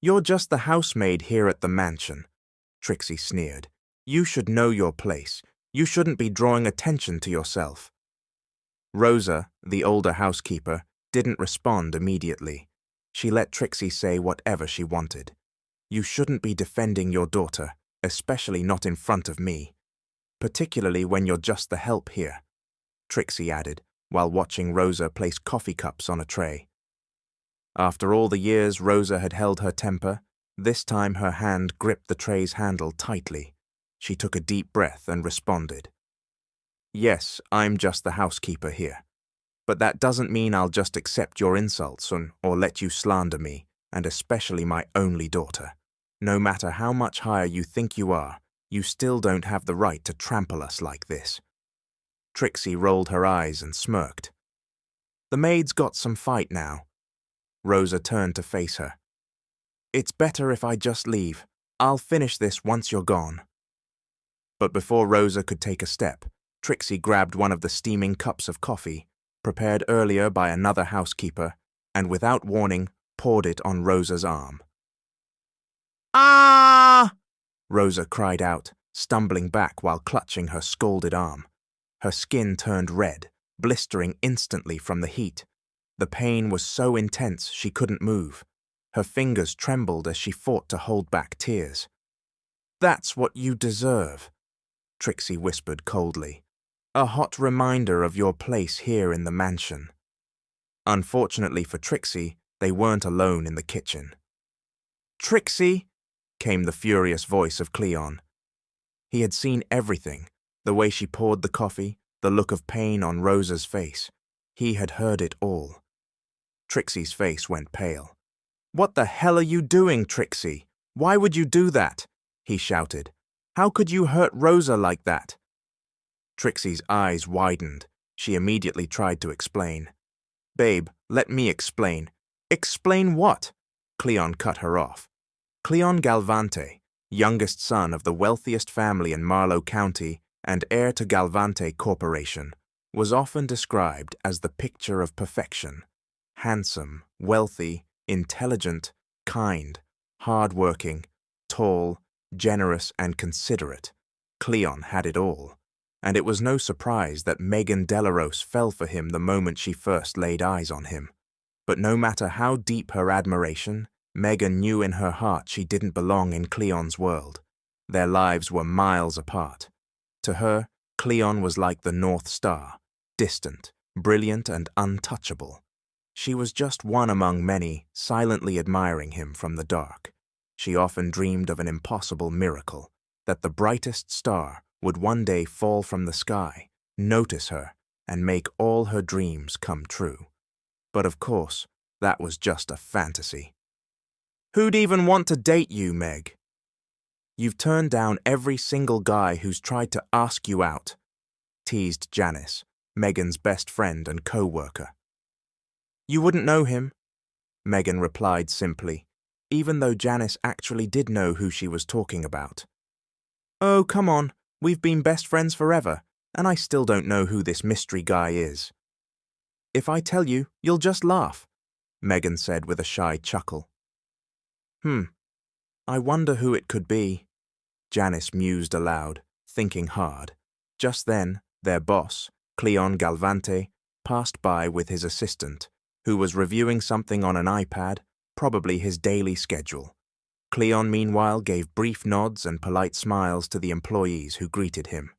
You're just the housemaid here at the mansion, Trixie sneered. You should know your place. You shouldn't be drawing attention to yourself. Rosa, the older housekeeper, didn't respond immediately. She let Trixie say whatever she wanted. You shouldn't be defending your daughter, especially not in front of me. Particularly when you're just the help here, Trixie added, while watching Rosa place coffee cups on a tray. After all the years Rosa had held her temper, this time her hand gripped the tray's handle tightly. She took a deep breath and responded. Yes, I'm just the housekeeper here. But that doesn't mean I'll just accept your insults or let you slander me, and especially my only daughter. No matter how much higher you think you are, you still don't have the right to trample us like this. Trixie rolled her eyes and smirked. The maid's got some fight now. Rosa turned to face her. It's better if I just leave. I'll finish this once you're gone. But before Rosa could take a step, Trixie grabbed one of the steaming cups of coffee, prepared earlier by another housekeeper, and without warning, poured it on Rosa's arm. Ah! Rosa cried out, stumbling back while clutching her scalded arm. Her skin turned red, blistering instantly from the heat. The pain was so intense she couldn't move. Her fingers trembled as she fought to hold back tears. That's what you deserve, Trixie whispered coldly. A hot reminder of your place here in the mansion. Unfortunately for Trixie, they weren't alone in the kitchen. Trixie, came the furious voice of Cleon. He had seen everything, the way she poured the coffee, the look of pain on Rosa's face. He had heard it all. Trixie's face went pale. What the hell are you doing, Trixie? Why would you do that? He shouted. How could you hurt Rosa like that? Trixie's eyes widened. She immediately tried to explain. Babe, let me explain. Explain what? Cleon cut her off. Cleon Galvante, youngest son of the wealthiest family in Marlow County and heir to Galvante Corporation, was often described as the picture of perfection. Handsome, wealthy, intelligent, kind, hard-working, tall, generous, and considerate. Cleon had it all, and it was no surprise that Megan Delarose fell for him the moment she first laid eyes on him. But no matter how deep her admiration, Megan knew in her heart she didn't belong in Cleon's world. Their lives were miles apart. To her, Cleon was like the North Star, distant, brilliant, and untouchable. She was just one among many, silently admiring him from the dark. She often dreamed of an impossible miracle, that the brightest star would one day fall from the sky, notice her, and make all her dreams come true. But of course, that was just a fantasy. Who'd even want to date you, Meg? You've turned down every single guy who's tried to ask you out, teased Janice, Megan's best friend and co-worker. You wouldn't know him, Megan replied simply, even though Janice actually did know who she was talking about. Oh, come on, we've been best friends forever, and I still don't know who this mystery guy is. If I tell you, you'll just laugh, Megan said with a shy chuckle. I wonder who it could be, Janice mused aloud, thinking hard. Just then, their boss, Cleon Galvante, passed by with his assistant, who was reviewing something on an iPad, probably his daily schedule. Cleon, meanwhile, gave brief nods and polite smiles to the employees who greeted him.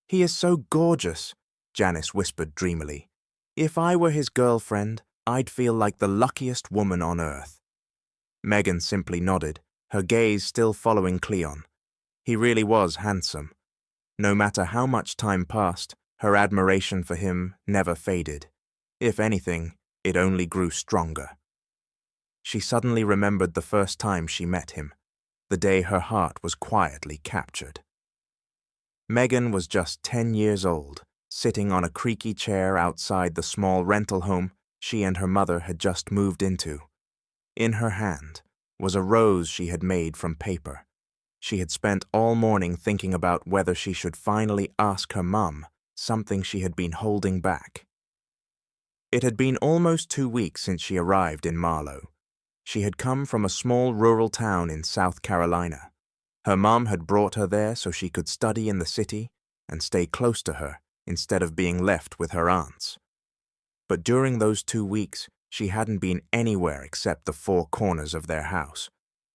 He is so gorgeous, Janice whispered dreamily. If I were his girlfriend, I'd feel like the luckiest woman on earth. Megan simply nodded, her gaze still following Cleon. He really was handsome. No matter how much time passed, her admiration for him never faded. If anything, it only grew stronger. She suddenly remembered the first time she met him, the day her heart was quietly captured. Megan was just 10 years old, sitting on a creaky chair outside the small rental home she and her mother had just moved into. In her hand was a rose she had made from paper. She had spent all morning thinking about whether she should finally ask her mum something she had been holding back. It had been almost 2 weeks since she arrived in Marlow. She had come from a small rural town in South Carolina. Her mom had brought her there so she could study in the city and stay close to her instead of being left with her aunts. But during those 2 weeks, she hadn't been anywhere except the four corners of their house,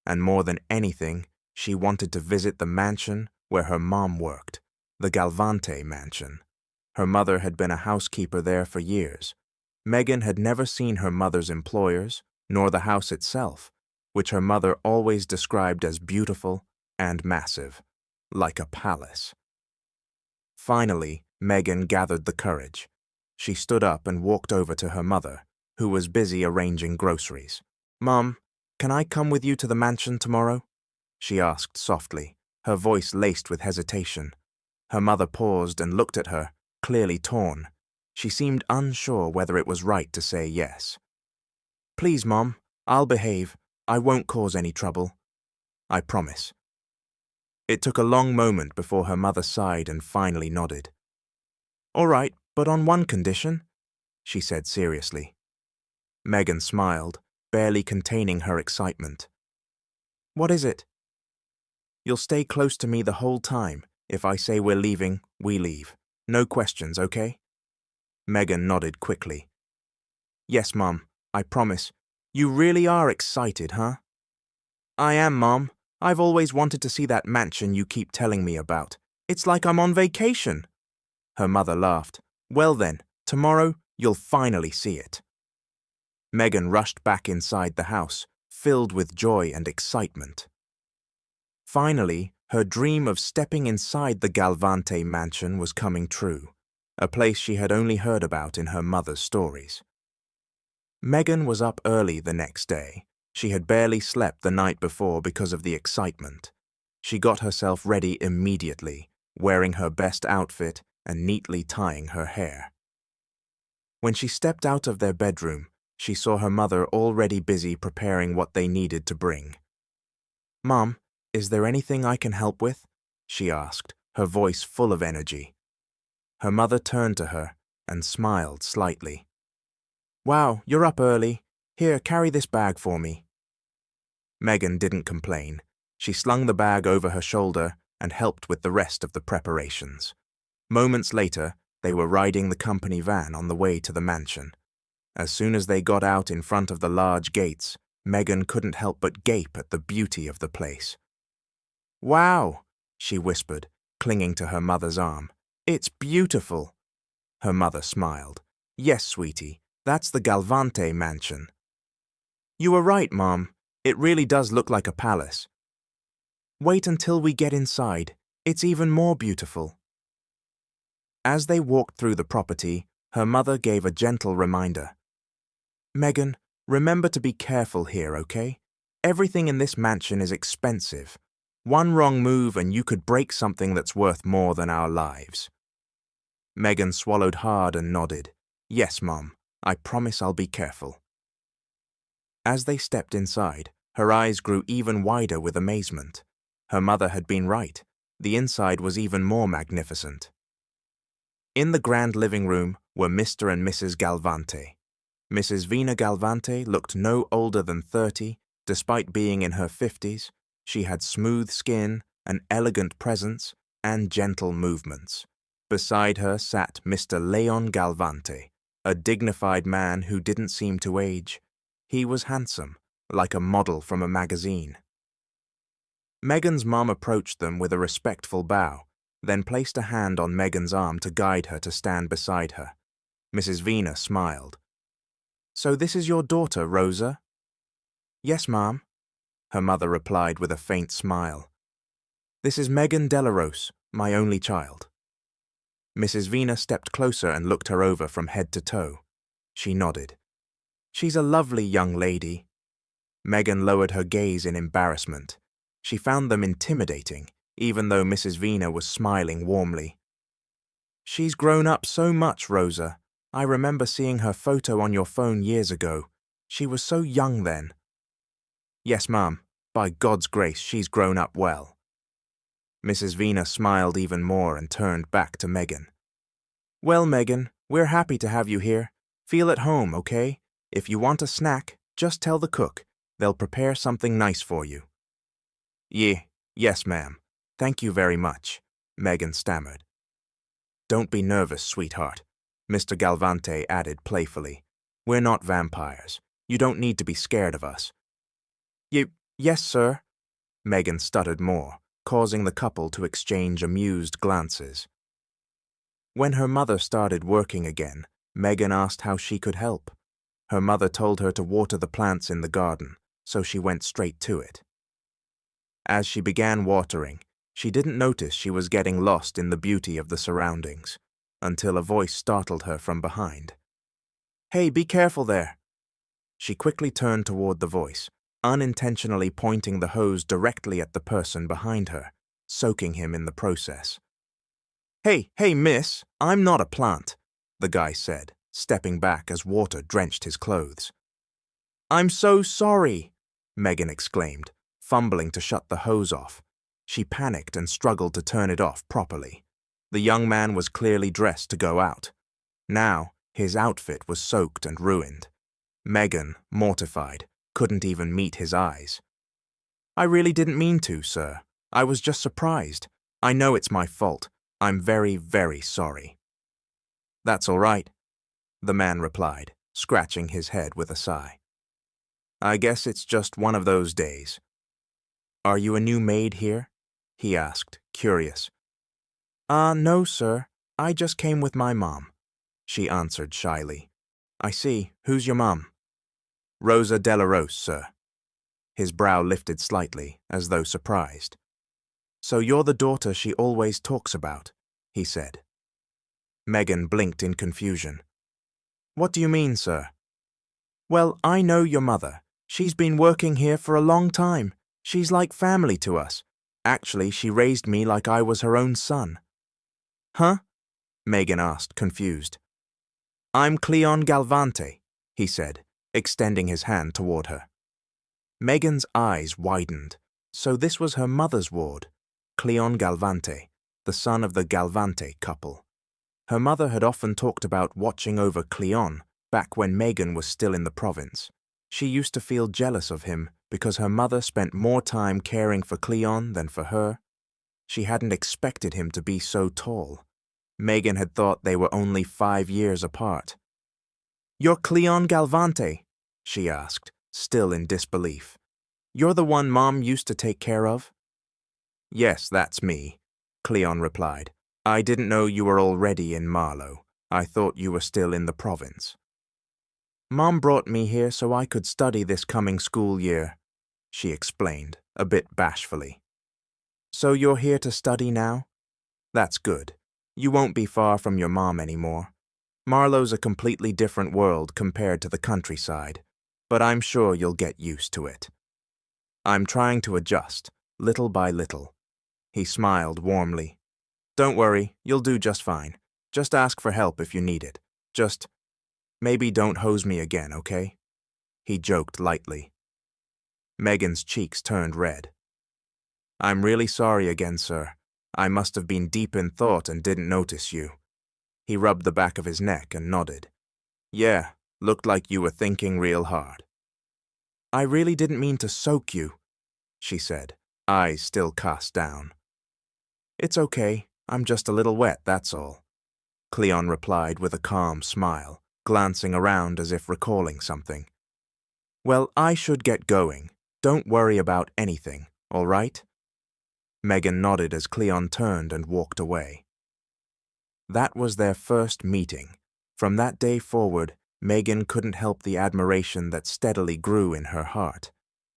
and more than anything, she wanted to visit the mansion where her mom worked, the Galvante mansion. Her mother had been a housekeeper there for years. Megan had never seen her mother's employers, nor the house itself, which her mother always described as beautiful and massive, like a palace. Finally, Megan gathered the courage. She stood up and walked over to her mother, who was busy arranging groceries. "Mom, can I come with you to the mansion tomorrow?" she asked softly, her voice laced with hesitation. Her mother paused and looked at her, clearly torn. She seemed unsure whether it was right to say yes. "Please, Mom, I'll behave. I won't cause any trouble. I promise." It took a long moment before her mother sighed and finally nodded. "All right, but on one condition," she said seriously. Megan smiled, barely containing her excitement. "What is it?" "You'll stay close to me the whole time. If I say we're leaving, we leave. No questions, okay?" Megan nodded quickly. "Yes, Mom, I promise. You really are excited, huh?" "I am, Mom. I've always wanted to see that mansion you keep telling me about. It's like I'm on vacation." Her mother laughed. "Well then, tomorrow you'll finally see it." Megan rushed back inside the house, filled with joy and excitement. Finally, her dream of stepping inside the Galvante mansion was coming true, a place she had only heard about in her mother's stories. Megan was up early the next day. She had barely slept the night before because of the excitement. She got herself ready immediately, wearing her best outfit and neatly tying her hair. When she stepped out of their bedroom, she saw her mother already busy preparing what they needed to bring. "Mom, is there anything I can help with?" she asked, her voice full of energy. Her mother turned to her and smiled slightly. "Wow, you're up early. Here, carry this bag for me." Megan didn't complain. She slung the bag over her shoulder and helped with the rest of the preparations. Moments later, they were riding the company van on the way to the mansion. As soon as they got out in front of the large gates, Megan couldn't help but gape at the beauty of the place. "Wow," she whispered, clinging to her mother's arm. "It's beautiful." Her mother smiled. "Yes, sweetie, that's the Galvante mansion." "You were right, Mom. It really does look like a palace." "Wait until we get inside. It's even more beautiful." As they walked through the property, her mother gave a gentle reminder. "Megan, remember to be careful here, okay? Everything in this mansion is expensive. One wrong move and you could break something that's worth more than our lives." Megan swallowed hard and nodded. "Yes, Mom, I promise I'll be careful." As they stepped inside, her eyes grew even wider with amazement. Her mother had been right. The inside was even more magnificent. In the grand living room were Mr. and Mrs. Galvante. Mrs. Vina Galvante looked no older than 30, despite being in her 50s. She had smooth skin, an elegant presence, and gentle movements. Beside her sat Mr. Leon Galvante, a dignified man who didn't seem to age. He was handsome, like a model from a magazine. Megan's mom approached them with a respectful bow, then placed a hand on Megan's arm to guide her to stand beside her. Mrs. Vina smiled. "So this is your daughter, Rosa?" "Yes, Mom," her mother replied with a faint smile. "This is Megan Delarose, my only child." Mrs. Vina stepped closer and looked her over from head to toe. She nodded. "She's a lovely young lady." Megan lowered her gaze in embarrassment. She found them intimidating, even though Mrs. Vina was smiling warmly. "She's grown up so much, Rosa. I remember seeing her photo on your phone years ago. She was so young then." "Yes, Mom. By God's grace, she's grown up well." Mrs. Vina smiled even more and turned back to Megan. "Well, Megan, we're happy to have you here. Feel at home, okay? If you want a snack, just tell the cook. They'll prepare something nice for you. Yes, ma'am. Thank you very much, Megan stammered. Don't be nervous, sweetheart, Mr. Galvante added playfully. We're not vampires. You don't need to be scared of us. Yes, sir, Megan stuttered more, causing the couple to exchange amused glances. When her mother started working again, Megan asked how she could help. Her mother told her to water the plants in the garden, so she went straight to it. As she began watering, she didn't notice she was getting lost in the beauty of the surroundings, until a voice startled her from behind. Hey, be careful there! She quickly turned toward the voice, unintentionally pointing the hose directly at the person behind her, soaking him in the process. Hey, miss, I'm not a plant, the guy said, stepping back as water drenched his clothes. I'm so sorry, Megan exclaimed, fumbling to shut the hose off. She panicked and struggled to turn it off properly. The young man was clearly dressed to go out. Now, his outfit was soaked and ruined. Megan, mortified, couldn't even meet his eyes. I really didn't mean to, sir. I was just surprised. I know it's my fault. I'm very, very sorry. That's all right, the man replied, scratching his head with a sigh. I guess it's just one of those days. Are you a new maid here? He asked, curious. No, sir. I just came with my mom, she answered shyly. I see. Who's your mom? Rosa Delarose, sir. His brow lifted slightly, as though surprised. So you're the daughter she always talks about, he said. Megan blinked in confusion. What do you mean, sir? Well, I know your mother. She's been working here for a long time. She's like family to us. Actually, she raised me like I was her own son. Huh? Megan asked, confused. I'm Cleon Galvante, he said, extending his hand toward her. Megan's eyes widened. So this was her mother's ward, Cleon Galvante, the son of the Galvante couple. Her mother had often talked about watching over Cleon back when Megan was still in the province. She used to feel jealous of him because her mother spent more time caring for Cleon than for her. She hadn't expected him to be so tall. Megan had thought they were only 5 years apart. You're Cleon Galvante? She asked, still in disbelief. You're the one Mom used to take care of? Yes, that's me, Cleon replied. I didn't know you were already in Marlow. I thought you were still in the province. Mom brought me here so I could study this coming school year, she explained, a bit bashfully. So you're here to study now? That's good. You won't be far from your mom anymore. Marlow's a completely different world compared to the countryside, but I'm sure you'll get used to it. I'm trying to adjust, little by little. He smiled warmly. Don't worry, you'll do just fine. Just ask for help if you need it. Just, maybe don't hose me again, okay? He joked lightly. Megan's cheeks turned red. I'm really sorry again, sir. I must have been deep in thought and didn't notice you. He rubbed the back of his neck and nodded. Yeah, looked like you were thinking real hard. I really didn't mean to soak you, she said, eyes still cast down. It's okay. I'm just a little wet, that's all, Cleon replied with a calm smile, glancing around as if recalling something. Well, I should get going. Don't worry about anything, all right? Megan nodded as Cleon turned and walked away. That was their first meeting. From that day forward, Megan couldn't help the admiration that steadily grew in her heart.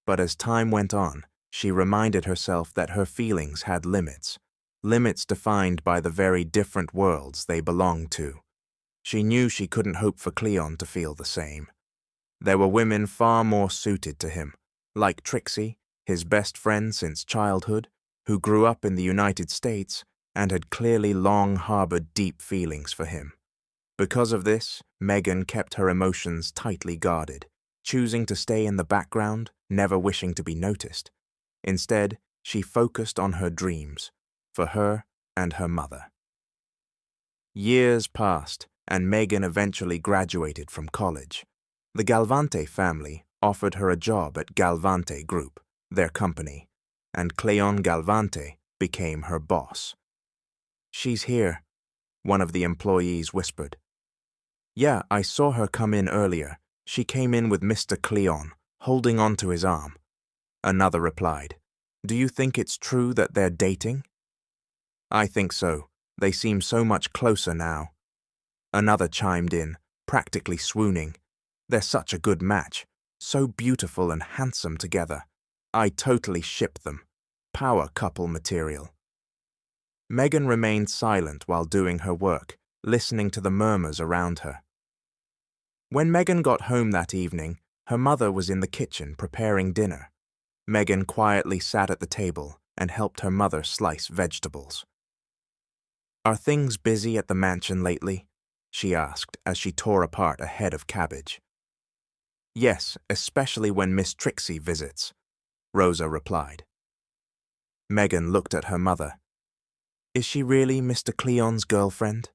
But as time went on, she reminded herself that her feelings had limits. Limits defined by the very different worlds they belonged to. She knew she couldn't hope for Cleon to feel the same. There were women far more suited to him, like Trixie, his best friend since childhood, who grew up in the United States and had clearly long harbored deep feelings for him. Because of this, Megan kept her emotions tightly guarded, choosing to stay in the background, never wishing to be noticed. Instead, she focused on her dreams, for her and her mother. Years passed, and Megan eventually graduated from college. The Galvante family, offered her a job at Galvante Group, their company, and Cleon Galvante became her boss. "She's here," one of the employees whispered. "Yeah, I saw her come in earlier. She came in with Mr. Cleon, holding onto his arm." Another replied, "Do you think it's true that they're dating?" "I think so. They seem so much closer now." Another chimed in, practically swooning. "They're such a good match, so beautiful and handsome together. I totally ship them. Power couple material." Megan remained silent while doing her work, listening to the murmurs around her. When Megan got home that evening, her mother was in the kitchen preparing dinner. Megan quietly sat at the table and helped her mother slice vegetables. "Are things busy at the mansion lately?" she asked as she tore apart a head of cabbage. "Yes, especially when Miss Trixie visits," Rosa replied. Megan looked at her mother. "Is she really Mr. Cleon's girlfriend?"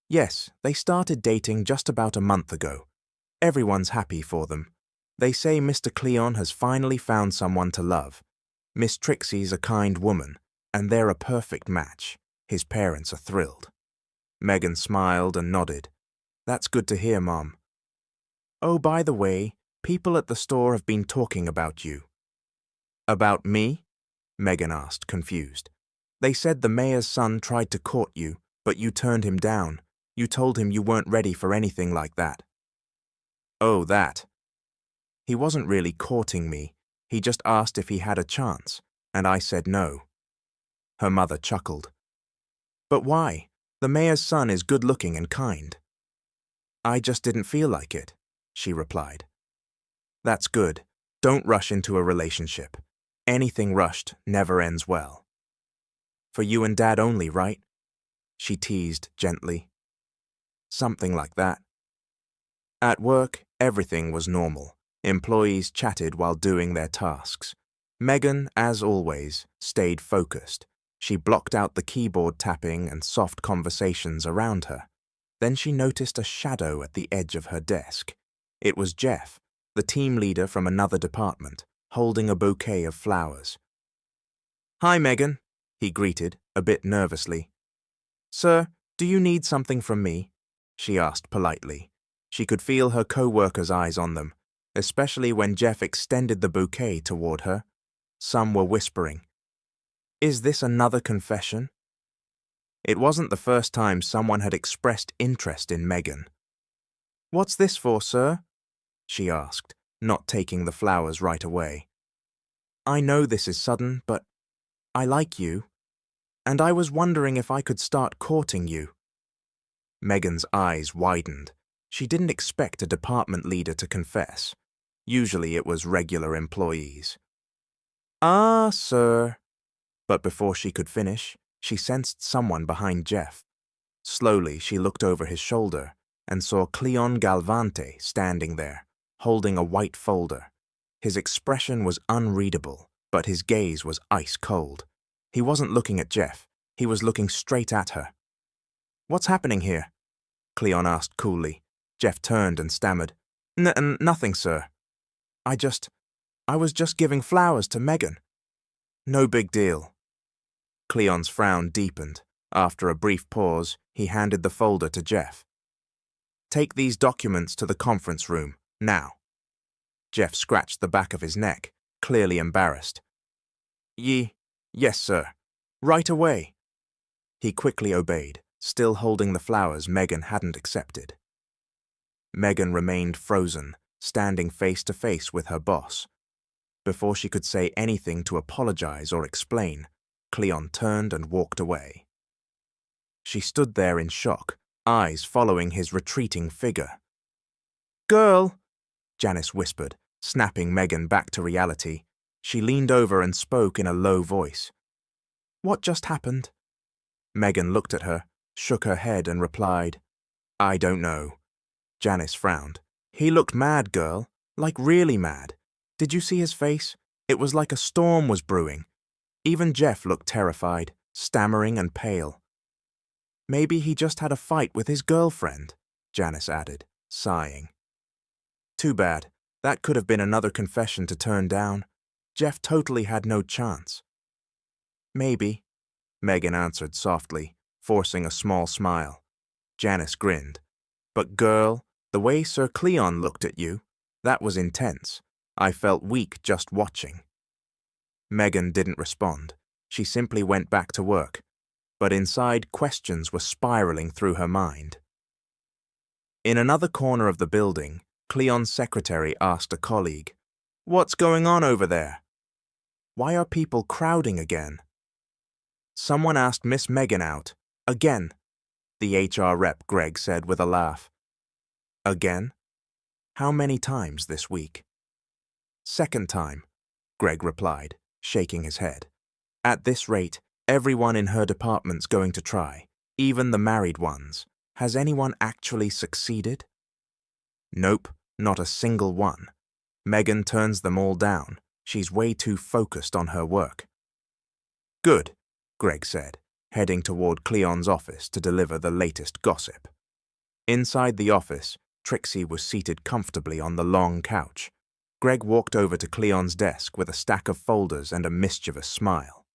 "Yes, they started dating just about a month ago. Everyone's happy for them. They say Mr. Cleon has finally found someone to love. Miss Trixie's a kind woman, and they're a perfect match. His parents are thrilled." Megan smiled and nodded. "That's good to hear, Mom. Oh, by the way, people at the store have been talking about you." "About me?" Megan asked, confused. "They said the mayor's son tried to court you, but you turned him down. You told him you weren't ready for anything like that." "Oh, that. He wasn't really courting me. He just asked if he had a chance, and I said no." Her mother chuckled. "But why? The mayor's son is good-looking and kind." "I just didn't feel like it," she replied. "That's good. Don't rush into a relationship. Anything rushed never ends well." "For you and Dad only, right?" she teased gently. "Something like that." At work, everything was normal. Employees chatted while doing their tasks. Megan, as always, stayed focused. She blocked out the keyboard tapping and soft conversations around her. Then she noticed a shadow at the edge of her desk. It was Jeff, the team leader from another department, holding a bouquet of flowers. "Hi, Megan," he greeted, a bit nervously. "Sir, do you need something from me?" she asked politely. She could feel her co-workers' eyes on them, especially when Jeff extended the bouquet toward her. Some were whispering, "Is this another confession?" It wasn't the first time someone had expressed interest in Megan. "What's this for, sir?" she asked, not taking the flowers right away. "I know this is sudden, but I like you, and I was wondering if I could start courting you." Megan's eyes widened. She didn't expect a department leader to confess. Usually it was regular employees. "Ah, sir." But before she could finish, she sensed someone behind Jeff. Slowly, she looked over his shoulder and saw Cleon Galvante standing there, holding a white folder. His expression was unreadable, but his gaze was ice cold. He wasn't looking at Jeff. He was looking straight at her. "What's happening here?" Cleon asked coolly. Jeff turned and stammered, Nothing, sir. I was just giving flowers to Megan." "No big deal." Cleon's frown deepened. After a brief pause, he handed the folder to Jeff. "Take these documents to the conference room, now." Jeff scratched the back of his neck, clearly embarrassed. Yes, sir. Right away." He quickly obeyed, still holding the flowers Megan hadn't accepted. Megan remained frozen, standing face to face with her boss. Before she could say anything to apologize or explain, Cleon turned and walked away. She stood there in shock, eyes following his retreating figure. "Girl," Janice whispered, snapping Megan back to reality. She leaned over and spoke in a low voice. "What just happened?" Megan looked at her, shook her head and replied, "I don't know." Janice frowned. "He looked mad, girl, like really mad. Did you see his face? It was like a storm was brewing. Even Jeff looked terrified, stammering and pale." "Maybe he just had a fight with his girlfriend," Janice added, sighing. "Too bad. That could have been another confession to turn down. Jeff totally had no chance. Maybe, Megan answered softly, forcing a small smile. Janice grinned. But girl, the way Sir Cleon looked at you, that was intense. I felt weak just watching. Megan didn't respond. She simply went back to work. But inside, questions were spiraling through her mind. In another corner of the building, Cleon's secretary asked a colleague, "What's going on over there? Why are people crowding again?" Someone asked Miss Megan out. Again, the HR rep Greg said with a laugh. Again? How many times this week? Second time, Greg replied, shaking his head. At this rate, everyone in her department's going to try, even the married ones. Has anyone actually succeeded? Nope, not a single one. Megan turns them all down. She's way too focused on her work. Good, Greg said, heading toward Cleon's office to deliver the latest gossip. Inside the office, Trixie was seated comfortably on the long couch. Greg walked over to Cleon's desk with a stack of folders and a mischievous smile.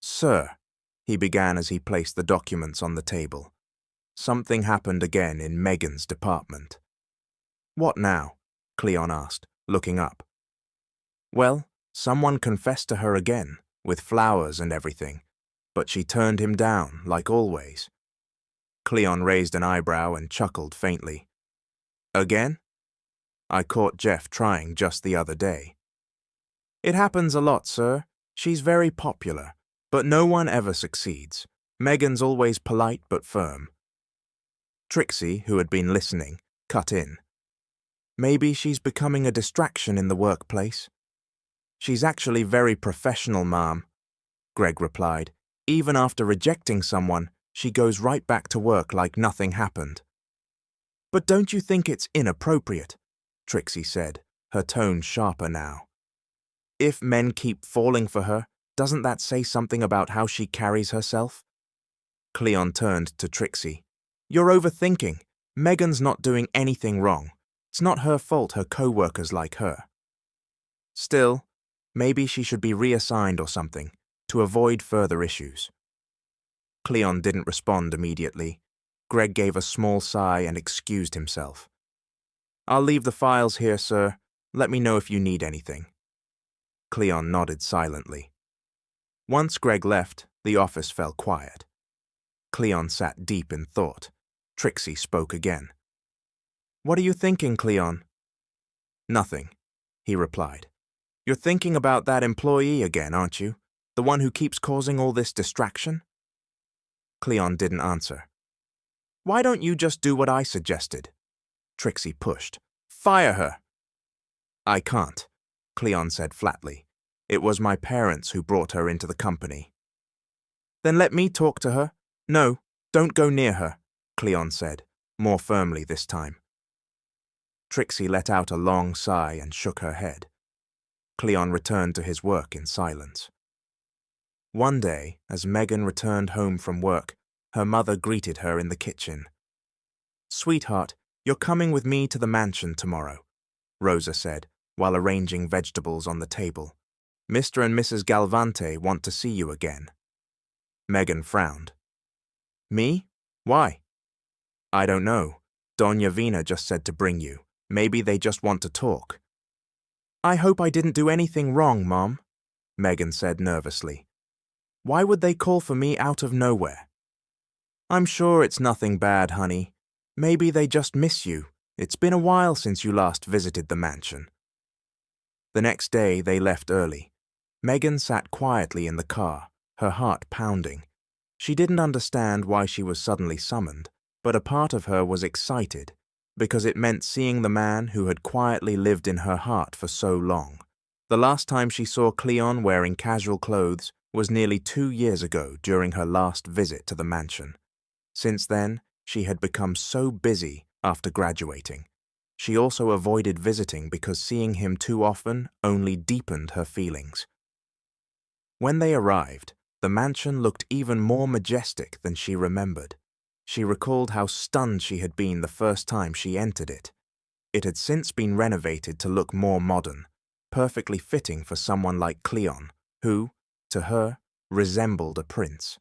"Sir," he began as he placed the documents on the table. Something happened again in Megan's department. "What now?" Cleon asked, looking up. "Well, someone confessed to her again, with flowers and everything, but she turned him down, like always." Cleon raised an eyebrow and chuckled faintly. "Again? I caught Jeff trying just the other day." "It happens a lot, sir. She's very popular, but no one ever succeeds. Megan's always polite but firm." Trixie, who had been listening, cut in. "Maybe she's becoming a distraction in the workplace." "She's actually very professional, ma'am," Greg replied. "Even after rejecting someone, she goes right back to work like nothing happened." "But don't you think it's inappropriate?" Trixie said, her tone sharper now. "If men keep falling for her, doesn't that say something about how she carries herself?" Cleon turned to Trixie. "You're overthinking. Megan's not doing anything wrong. It's not her fault her co-workers like her." "Still, maybe she should be reassigned or something, to avoid further issues." Cleon didn't respond immediately. Greg gave a small sigh and excused himself. "I'll leave the files here, sir. Let me know if you need anything." Cleon nodded silently. Once Greg left, the office fell quiet. Cleon sat deep in thought. Trixie spoke again. "What are you thinking, Cleon?" "Nothing," he replied. "You're thinking about that employee again, aren't you? The one who keeps causing all this distraction?" Cleon didn't answer. "Why don't you just do what I suggested?" Trixie pushed. "Fire her." "I can't," Cleon said flatly. "It was my parents who brought her into the company." "Then let me talk to her." "No, don't go near her," Cleon said, more firmly this time. Trixie let out a long sigh and shook her head. Cleon returned to his work in silence. One day, as Megan returned home from work, her mother greeted her in the kitchen. "Sweetheart, you're coming with me to the mansion tomorrow," Rosa said, while arranging vegetables on the table. "Mr. and Mrs. Galvante want to see you again." Megan frowned. "Me? Why?" "I don't know. Doña Vina just said to bring you. Maybe they just want to talk." "I hope I didn't do anything wrong, Mom," Megan said nervously. "Why would they call for me out of nowhere?" "I'm sure it's nothing bad, honey. Maybe they just miss you. It's been a while since you last visited the mansion." The next day they left early. Megan sat quietly in the car, her heart pounding. She didn't understand why she was suddenly summoned, but a part of her was excited, because it meant seeing the man who had quietly lived in her heart for so long. The last time she saw Cleon wearing casual clothes was nearly 2 years ago during her last visit to the mansion. Since then, she had become so busy after graduating. She also avoided visiting because seeing him too often only deepened her feelings. When they arrived, the mansion looked even more majestic than she remembered. She recalled how stunned she had been the first time she entered it. It had since been renovated to look more modern, perfectly fitting for someone like Cleon, who, to her, resembled a prince.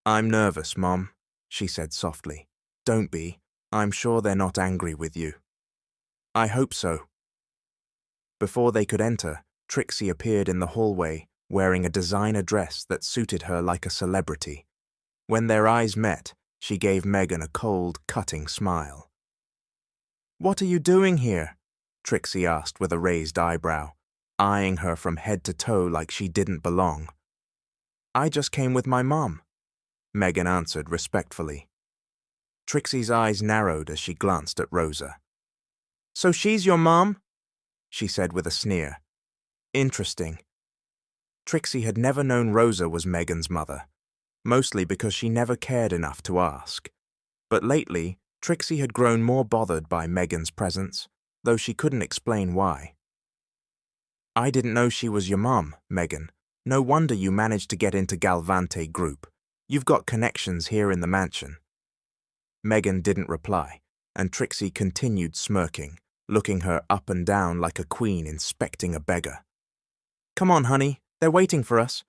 "I'm nervous, Mom," she said softly. "Don't be. I'm sure they're not angry with you." "I hope so." Before they could enter, Trixie appeared in the hallway wearing a designer dress that suited her like a celebrity. When their eyes met, she gave Megan a cold, cutting smile. "What are you doing here?" Trixie asked with a raised eyebrow, eyeing her from head to toe like she didn't belong. "I just came with my mom," Megan answered respectfully. Trixie's eyes narrowed as she glanced at Rosa. "So she's your mom?" she said with a sneer. "Interesting." Trixie had never known Rosa was Megan's mother, mostly because she never cared enough to ask. But lately, Trixie had grown more bothered by Megan's presence, though she couldn't explain why. "I didn't know she was your mom, Megan. No wonder you managed to get into Galvante Group. You've got connections here in the mansion." Megan didn't reply, and Trixie continued smirking, looking her up and down like a queen inspecting a beggar. "Come on, honey, they're waiting for us,"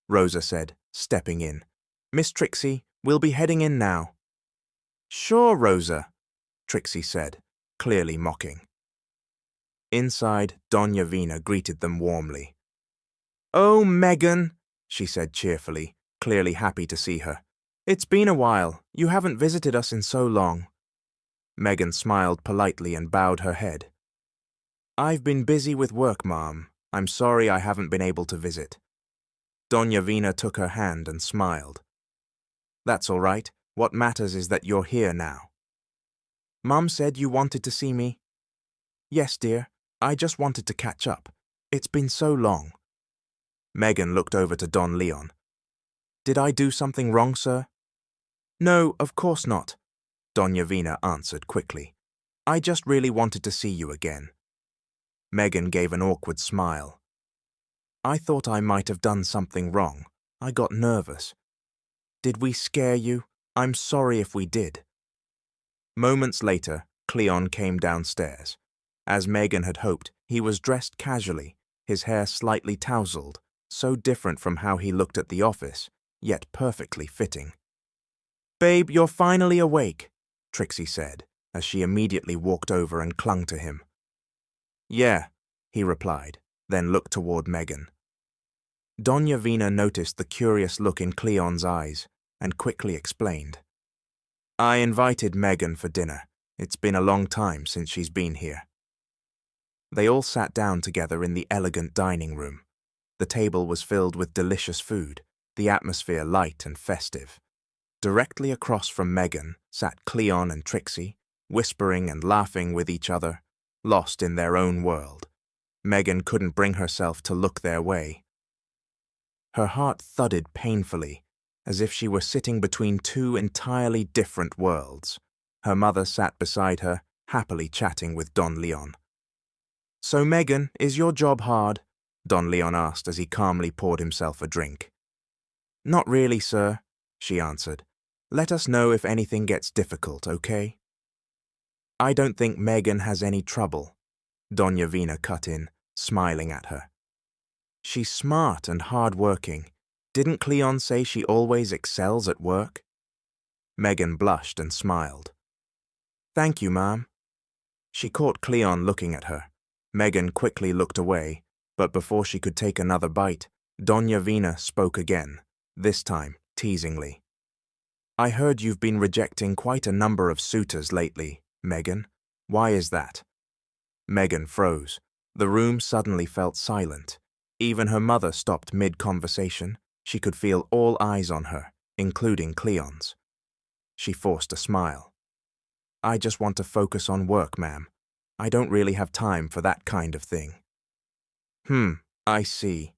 Rosa said, stepping in. "Miss Trixie, we'll be heading in now." "Sure, Rosa," Trixie said, clearly mocking. Inside, Doña Vina greeted them warmly. "Oh, Megan," she said cheerfully, clearly happy to see her. "It's been a while. You haven't visited us in so long." Megan smiled politely and bowed her head. "I've been busy with work, Mom. I'm sorry I haven't been able to visit." Doña Vina took her hand and smiled. "That's all right. What matters is that you're here now." "Mom said you wanted to see me." "Yes, dear. I just wanted to catch up. It's been so long." Megan looked over to Don Leon. "Did I do something wrong, sir?" "No, of course not," Doña Vina answered quickly. "I just really wanted to see you again." Megan gave an awkward smile. "I thought I might have done something wrong. I got nervous. Did we scare you? I'm sorry if we did." Moments later, Cleon came downstairs. As Megan had hoped, he was dressed casually, his hair slightly tousled, so different from how he looked at the office, yet perfectly fitting. "Babe, you're finally awake," Trixie said, as she immediately walked over and clung to him. "Yeah," he replied, then looked toward Megan. Doña Vina noticed the curious look in Cleon's eyes and quickly explained. "I invited Megan for dinner. It's been a long time since she's been here." They all sat down together in the elegant dining room. The table was filled with delicious food, the atmosphere light and festive. Directly across from Megan sat Cleon and Trixie, whispering and laughing with each other, lost in their own world. Megan couldn't bring herself to look their way. Her heart thudded painfully, as if she were sitting between two entirely different worlds. Her mother sat beside her, happily chatting with Don Leon. "So, Megan, is your job hard?" Don Leon asked as he calmly poured himself a drink. "Not really, sir," she answered. "Let us know if anything gets difficult, okay?" "I don't think Megan has any trouble," Doña Vina cut in, smiling at her. "She's smart and hard-working. Didn't Cleon say she always excels at work?" Megan blushed and smiled. "Thank you, Ma'am." She caught Cleon looking at her. Megan quickly looked away, but before she could take another bite, Doña Vina spoke again, this time teasingly. "I heard you've been rejecting quite a number of suitors lately, Megan. Why is that?" Megan froze. The room suddenly felt silent. Even her mother stopped mid-conversation. She could feel all eyes on her, including Cleon's. She forced a smile. "I just want to focus on work, ma'am. I don't really have time for that kind of thing." I see,"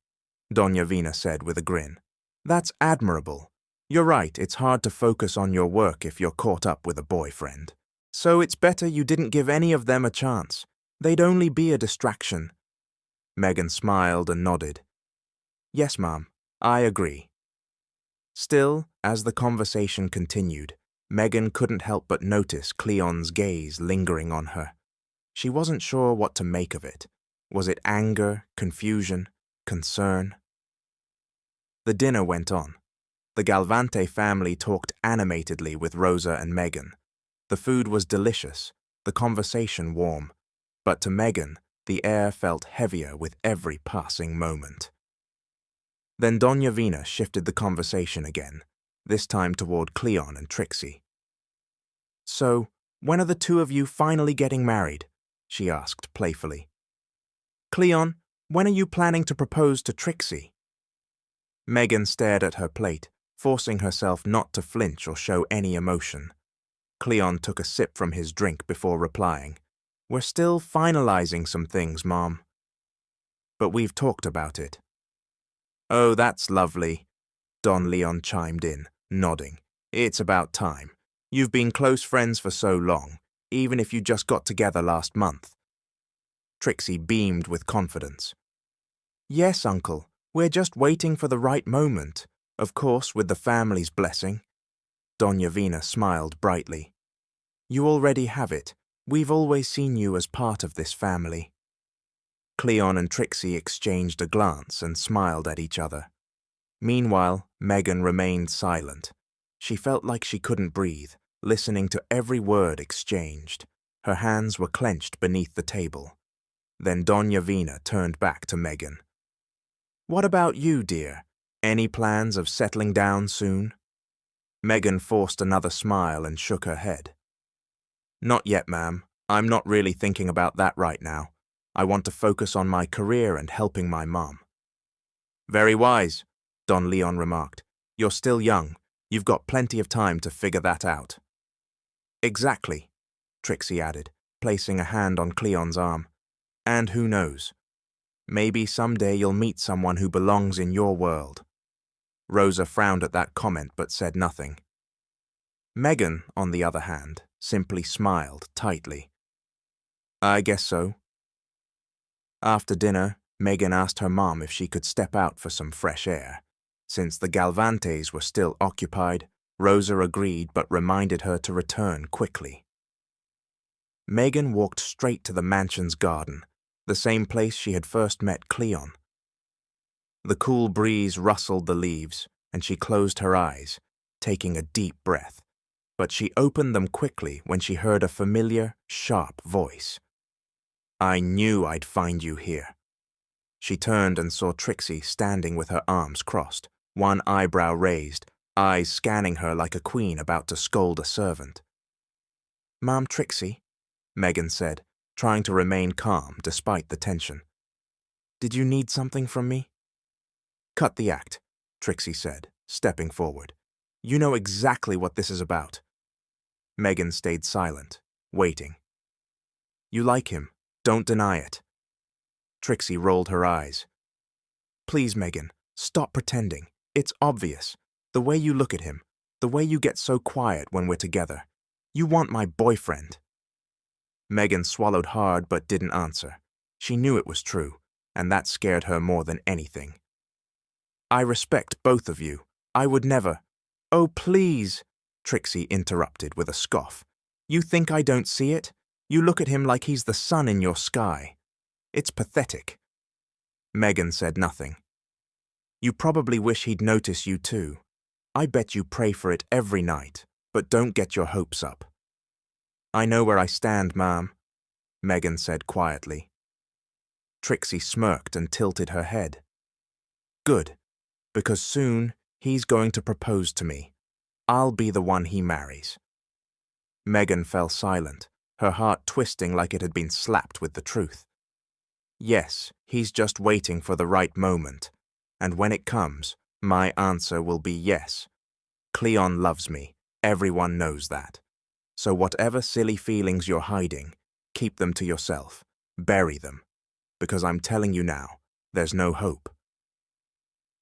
Doña Vina said with a grin. "That's admirable. You're right, it's hard to focus on your work if you're caught up with a boyfriend. So it's better you didn't give any of them a chance. They'd only be a distraction." Megan smiled and nodded. "Yes, Ma'am, I agree." Still, as the conversation continued, Megan couldn't help but notice Cleon's gaze lingering on her. She wasn't sure what to make of it. Was it anger, confusion, concern? The dinner went on. The Galvante family talked animatedly with Rosa and Megan. The food was delicious, the conversation warm, but to Megan, the air felt heavier with every passing moment. Then Doña Vina shifted the conversation again, this time toward Cleon and Trixie. "So, when are the two of you finally getting married?" she asked playfully. "Cleon, when are you planning to propose to Trixie?" Megan stared at her plate, forcing herself not to flinch or show any emotion. Cleon took a sip from his drink before replying, "We're still finalizing some things, Mom. But we've talked about it." "Oh, that's lovely," Don Leon chimed in, nodding. "It's about time. You've been close friends for so long, even if you just got together last month." Trixie beamed with confidence. "Yes, Uncle. We're just waiting for the right moment, of course with the family's blessing." Doña Vina smiled brightly. "You already have it. We've always seen you as part of this family." Cleon and Trixie exchanged a glance and smiled at each other. Meanwhile, Megan remained silent. She felt like she couldn't breathe, listening to every word exchanged. Her hands were clenched beneath the table. Then Doña Vina turned back to Megan. "What about you, dear? Any plans of settling down soon?" Megan forced another smile and shook her head. "Not yet, ma'am. I'm not really thinking about that right now. I want to focus on my career and helping my mom." "Very wise," Don Leon remarked. "You're still young. You've got plenty of time to figure that out." "Exactly," Trixie added, placing a hand on Cleon's arm. "And who knows? Maybe someday you'll meet someone who belongs in your world." Rosa frowned at that comment but said nothing. Megan, on the other hand, simply smiled tightly. "I guess so." After dinner, Megan asked her mom if she could step out for some fresh air. Since the Galvantes were still occupied, Rosa agreed but reminded her to return quickly. Megan walked straight to the mansion's garden, the same place she had first met Cleon. The cool breeze rustled the leaves, and she closed her eyes, taking a deep breath. But she opened them quickly when she heard a familiar, sharp voice. "I knew I'd find you here." She turned and saw Trixie standing with her arms crossed, one eyebrow raised, eyes scanning her like a queen about to scold a servant. "Ma'am Trixie," Megan said, trying to remain calm despite the tension. "Did you need something from me?" "Cut the act," Trixie said, stepping forward. "You know exactly what this is about." Megan stayed silent, waiting. "You like him. Don't deny it." Trixie rolled her eyes. "Please, Megan, stop pretending. It's obvious. The way you look at him, the way you get so quiet when we're together. You want my boyfriend." Megan swallowed hard but didn't answer. She knew it was true, and that scared her more than anything. "I respect both of you. I would never—" "Oh, please," Trixie interrupted with a scoff. "You think I don't see it? You look at him like he's the sun in your sky. It's pathetic." Megan said nothing. "You probably wish he'd notice you too. I bet you pray for it every night, but don't get your hopes up." "I know where I stand, ma'am," Megan said quietly. Trixie smirked and tilted her head. "Good, because soon he's going to propose to me. I'll be the one he marries." Megan fell silent, her heart twisting like it had been slapped with the truth. "Yes, he's just waiting for the right moment, and when it comes, my answer will be yes. Cleon loves me, everyone knows that. So whatever silly feelings you're hiding, keep them to yourself, bury them, because I'm telling you now, there's no hope."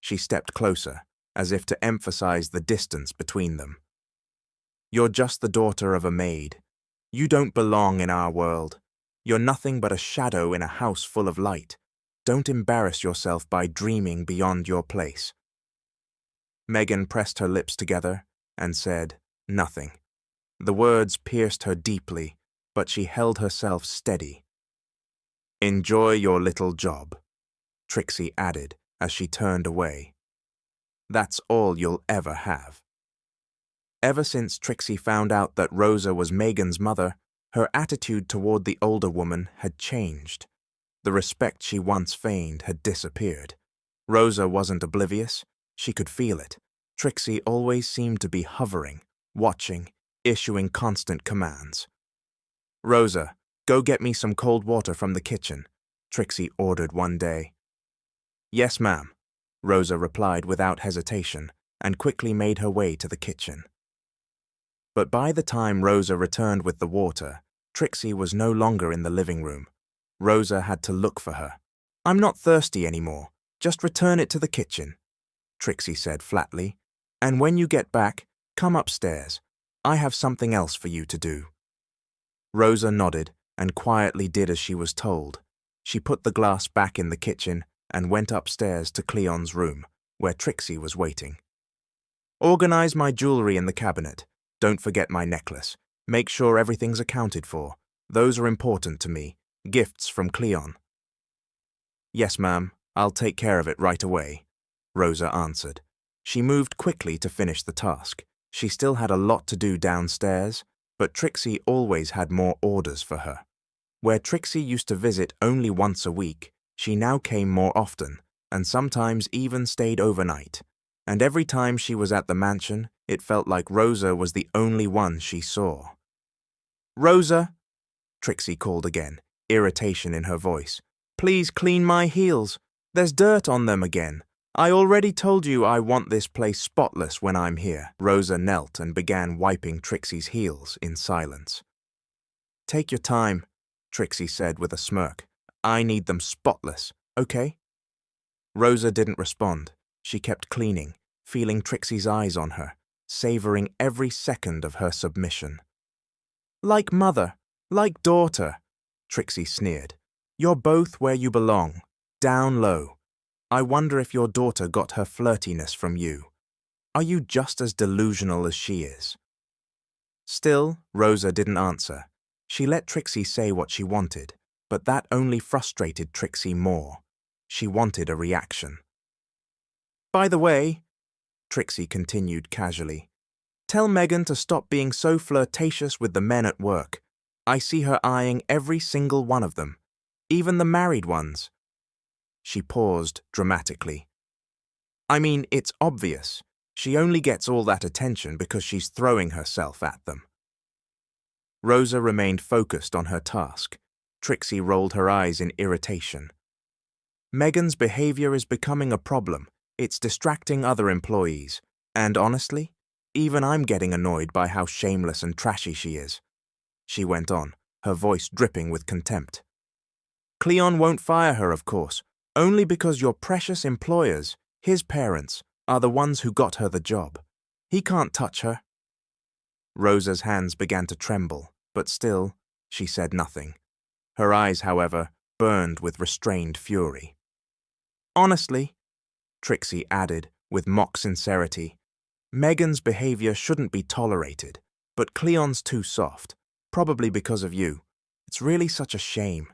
She stepped closer, as if to emphasize the distance between them. "You're just the daughter of a maid. You don't belong in our world. You're nothing but a shadow in a house full of light. Don't embarrass yourself by dreaming beyond your place." Megan pressed her lips together and said nothing. The words pierced her deeply, but she held herself steady, Enjoy your little job, Trixie added as she turned away. That's all you'll ever have. Ever since Trixie found out that Rosa was Megan's mother, her attitude toward the older woman had changed. The respect she once feigned had disappeared. Rosa wasn't oblivious. She could feel it. Trixie always seemed to be hovering, watching, issuing constant commands. Rosa, go get me some cold water from the kitchen, Trixie ordered one day. Yes, ma'am, Rosa replied without hesitation and quickly made her way to the kitchen. But by the time Rosa returned with the water, Trixie was no longer in the living room. Rosa had to look for her. I'm not thirsty anymore. Just return it to the kitchen, Trixie said flatly. And when you get back, come upstairs. I have something else for you to do. Rosa nodded and quietly did as she was told. She put the glass back in the kitchen and went upstairs to Cleon's room, where Trixie was waiting. Organize my jewelry in the cabinet. Don't forget my necklace. Make sure everything's accounted for. Those are important to me. Gifts from Cleon. Yes, ma'am. I'll take care of it right away, Rosa answered. She moved quickly to finish the task. She still had a lot to do downstairs, but Trixie always had more orders for her. Where Trixie used to visit only once a week, she now came more often, and sometimes even stayed overnight. And every time she was at the mansion, it felt like Rosa was the only one she saw. Rosa, Trixie called again, irritation in her voice. Please clean my heels. There's dirt on them again. I already told you I want this place spotless when I'm here. Rosa knelt and began wiping Trixie's heels in silence. Take your time, Trixie said with a smirk. I need them spotless, okay? Rosa didn't respond. She kept cleaning, feeling Trixie's eyes on her, savoring every second of her submission. Like mother, like daughter, Trixie sneered. You're both where you belong, down low. I wonder if your daughter got her flirtiness from you. Are you just as delusional as she is? Still, Rosa didn't answer. She let Trixie say what she wanted, but that only frustrated Trixie more. She wanted a reaction. By the way, Trixie continued casually, tell Megan to stop being so flirtatious with the men at work. I see her eyeing every single one of them, even the married ones. She paused dramatically. I mean, it's obvious. She only gets all that attention because she's throwing herself at them. Rosa remained focused on her task. Trixie rolled her eyes in irritation. Megan's behavior is becoming a problem. It's distracting other employees. And honestly, even I'm getting annoyed by how shameless and trashy she is. She went on, her voice dripping with contempt. Cleon won't fire her, of course, only because your precious employers, his parents, are the ones who got her the job. He can't touch her. Rosa's hands began to tremble, but still, she said nothing. Her eyes, however, burned with restrained fury. Honestly, Trixie added with mock sincerity, Megan's behavior shouldn't be tolerated, but Cleon's too soft, probably because of you. It's really such a shame.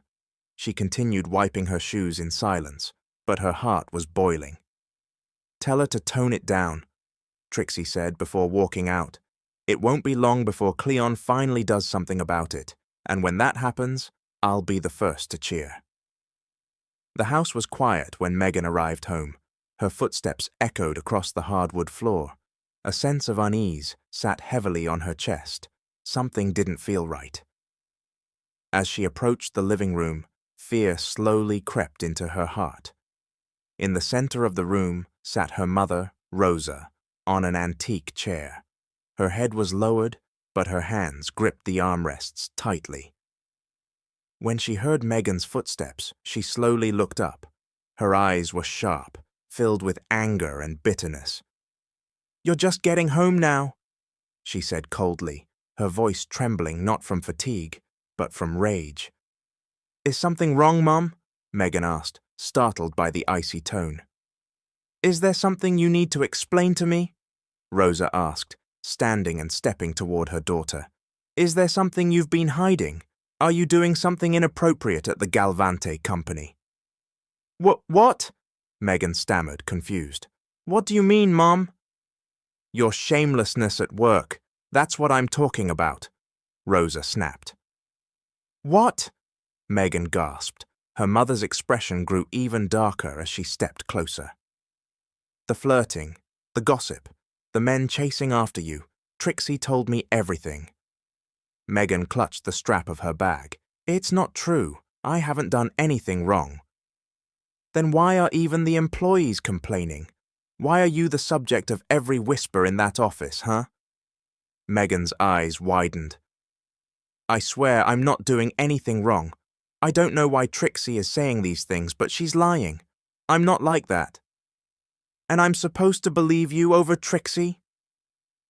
She continued wiping her shoes in silence, but her heart was boiling. Tell her to tone it down, Trixie said before walking out. It won't be long before Cleon finally does something about it, and when that happens, I'll be the first to cheer. The house was quiet when Megan arrived home. Her footsteps echoed across the hardwood floor. A sense of unease sat heavily on her chest. Something didn't feel right. As she approached the living room, fear slowly crept into her heart. In the center of the room sat her mother, Rosa, on an antique chair. Her head was lowered, but her hands gripped the armrests tightly. When she heard Megan's footsteps, she slowly looked up. Her eyes were sharp, filled with anger and bitterness. You're just getting home now, she said coldly, her voice trembling not from fatigue, but from rage. Is something wrong, Mom? Megan asked, startled by the icy tone. Is there something you need to explain to me? Rosa asked, standing and stepping toward her daughter. Is there something you've been hiding? Are you doing something inappropriate at the Galvante company? What? Megan stammered, confused. What do you mean, Mom? Your shamelessness at work. That's what I'm talking about, Rosa snapped. What? Megan gasped. Her mother's expression grew even darker as she stepped closer. The flirting, the gossip, the men chasing after you. Trixie told me everything. Megan clutched the strap of her bag. It's not true. I haven't done anything wrong. Then why are even the employees complaining? Why are you the subject of every whisper in that office, huh? Megan's eyes widened. I swear I'm not doing anything wrong. I don't know why Trixie is saying these things, but she's lying. I'm not like that. And I'm supposed to believe you over Trixie?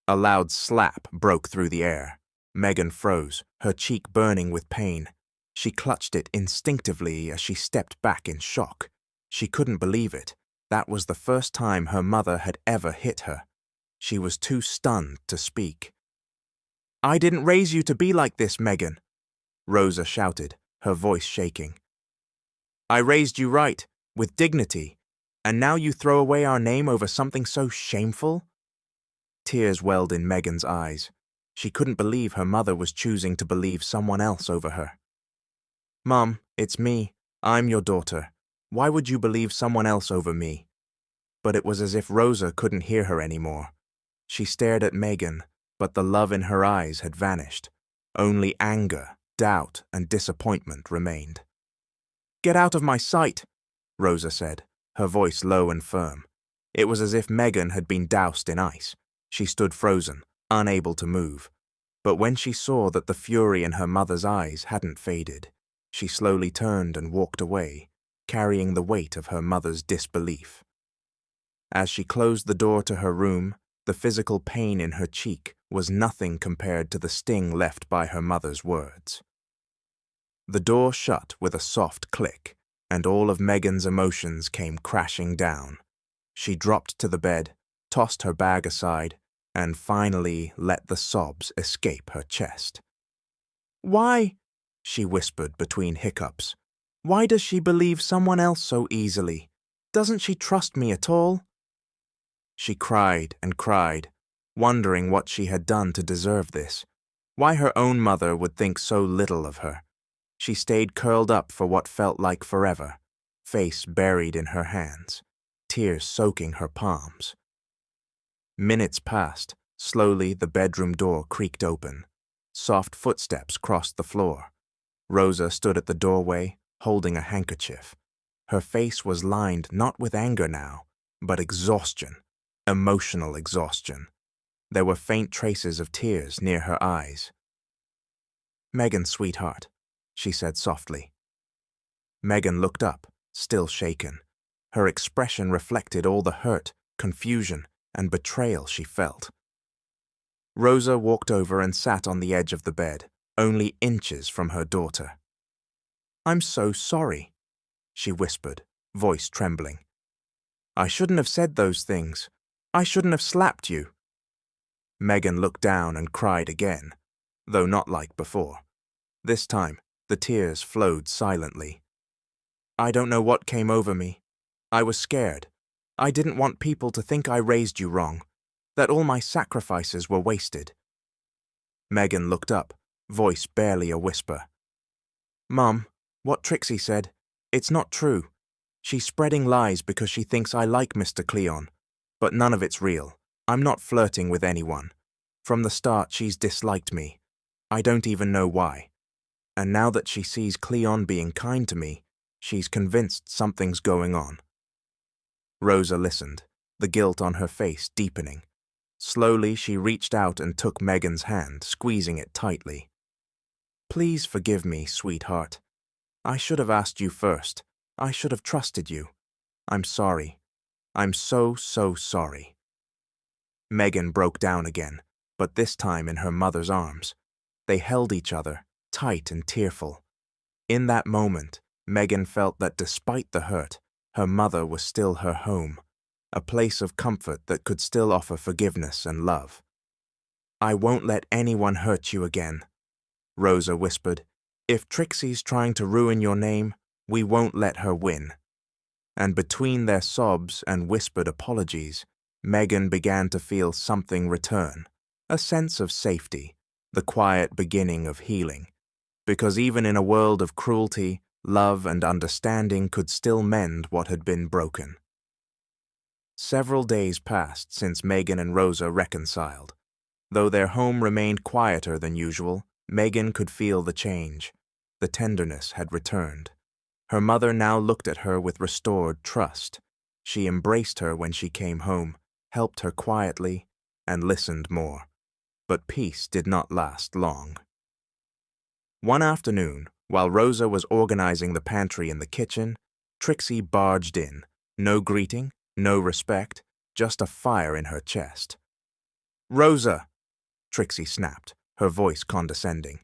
A loud slap broke through the air. Megan froze, her cheek burning with pain. She clutched it instinctively as she stepped back in shock. She couldn't believe it. That was the first time her mother had ever hit her. She was too stunned to speak. I didn't raise you to be like this, Megan, Rosa shouted, her voice shaking. I raised you right, with dignity, and now you throw away our name over something so shameful? Tears welled in Megan's eyes. She couldn't believe her mother was choosing to believe someone else over her. Mom, it's me. I'm your daughter. Why would you believe someone else over me? But it was as if Rosa couldn't hear her anymore. She stared at Megan, but the love in her eyes had vanished. Only anger, doubt, and disappointment remained. Get out of my sight, Rosa said, her voice low and firm. It was as if Megan had been doused in ice. She stood frozen, unable to move. But when she saw that the fury in her mother's eyes hadn't faded, she slowly turned and walked away, carrying the weight of her mother's disbelief. As she closed the door to her room, the physical pain in her cheek was nothing compared to the sting left by her mother's words. The door shut with a soft click, and all of Megan's emotions came crashing down. She dropped to the bed, tossed her bag aside, and finally let the sobs escape her chest. Why? She whispered between hiccups. Why does she believe someone else so easily? Doesn't she trust me at all? She cried and cried, wondering what she had done to deserve this, why her own mother would think so little of her. She stayed curled up for what felt like forever, face buried in her hands, tears soaking her palms. Minutes passed. Slowly, the bedroom door creaked open. Soft footsteps crossed the floor. Rosa stood at the doorway, holding a handkerchief. Her face was lined not with anger now, but exhaustion, emotional exhaustion. There were faint traces of tears near her eyes. Megan, sweetheart, she said softly. Megan looked up, still shaken. Her expression reflected all the hurt, confusion, and betrayal she felt. Rosa walked over and sat on the edge of the bed, only inches from her daughter. I'm so sorry, she whispered, voice trembling. I shouldn't have said those things. I shouldn't have slapped you. Megan looked down and cried again, though not like before. This time, the tears flowed silently. I don't know what came over me. I was scared. I didn't want people to think I raised you wrong, that all my sacrifices were wasted. Megan looked up, voice barely a whisper. Mum, what Trixie said, it's not true. She's spreading lies because she thinks I like Mr. Cleon, but none of it's real. I'm not flirting with anyone. From the start, she's disliked me. I don't even know why. And now that she sees Cleon being kind to me, she's convinced something's going on. Rosa listened, the guilt on her face deepening. Slowly, she reached out and took Megan's hand, squeezing it tightly. Please forgive me, sweetheart. I should have asked you first. I should have trusted you. I'm sorry. I'm so sorry. Megan broke down again, but this time in her mother's arms. They held each other, tight and tearful. In that moment, Megan felt that despite the hurt, her mother was still her home, a place of comfort that could still offer forgiveness and love. I won't let anyone hurt you again, Rosa whispered. If Trixie's trying to ruin your name, we won't let her win." And between their sobs and whispered apologies, Megan began to feel something return, a sense of safety, the quiet beginning of healing. Because even in a world of cruelty, love and understanding could still mend what had been broken. Several days passed since Megan and Rosa reconciled. Though their home remained quieter than usual, Megan could feel the change. The tenderness had returned. Her mother now looked at her with restored trust. She embraced her when she came home, helped her quietly, and listened more. But peace did not last long. One afternoon, while Rosa was organizing the pantry in the kitchen, Trixie barged in. No greeting, no respect, just a fire in her chest. "Rosa," Trixie snapped, her voice condescending.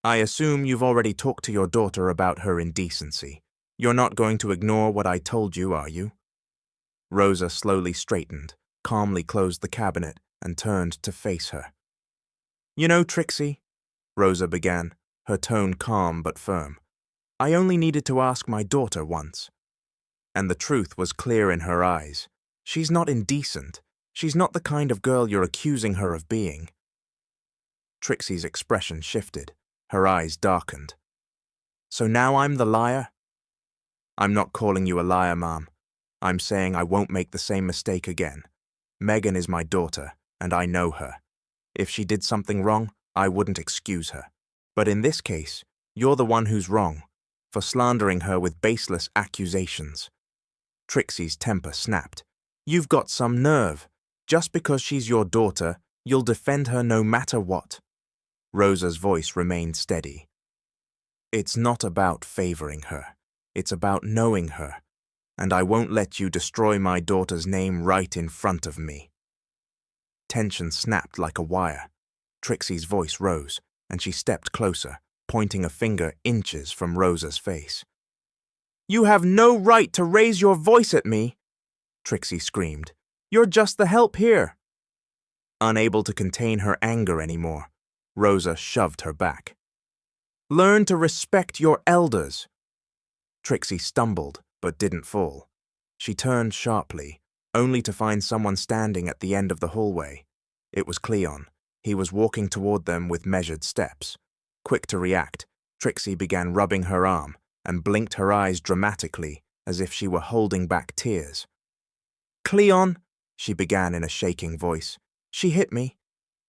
"I assume you've already talked to your daughter about her indecency. You're not going to ignore what I told you, are you?" Rosa slowly straightened, calmly closed the cabinet, and turned to face her. "You know, Trixie," Rosa began, her tone calm but firm, "I only needed to ask my daughter once." And the truth was clear in her eyes. She's not indecent. She's not the kind of girl you're accusing her of being. Trixie's expression shifted. Her eyes darkened. "So now I'm the liar?" "I'm not calling you a liar, Mom. I'm saying I won't make the same mistake again. Megan is my daughter, and I know her. If she did something wrong, I wouldn't excuse her. But in this case, you're the one who's wrong, for slandering her with baseless accusations." Trixie's temper snapped. "You've got some nerve. Just because she's your daughter, you'll defend her no matter what." Rosa's voice remained steady. "It's not about favoring her. It's about knowing her. And I won't let you destroy my daughter's name right in front of me." Tension snapped like a wire. Trixie's voice rose, and she stepped closer, pointing a finger inches from Rosa's face. "You have no right to raise your voice at me," Trixie screamed. "You're just the help here." Unable to contain her anger anymore, Rosa shoved her back. "Learn to respect your elders." Trixie stumbled, but didn't fall. She turned sharply, only to find someone standing at the end of the hallway. It was Cleon. He was walking toward them with measured steps. Quick to react, Trixie began rubbing her arm and blinked her eyes dramatically as if she were holding back tears. "Cleon," she began in a shaking voice, "she hit me.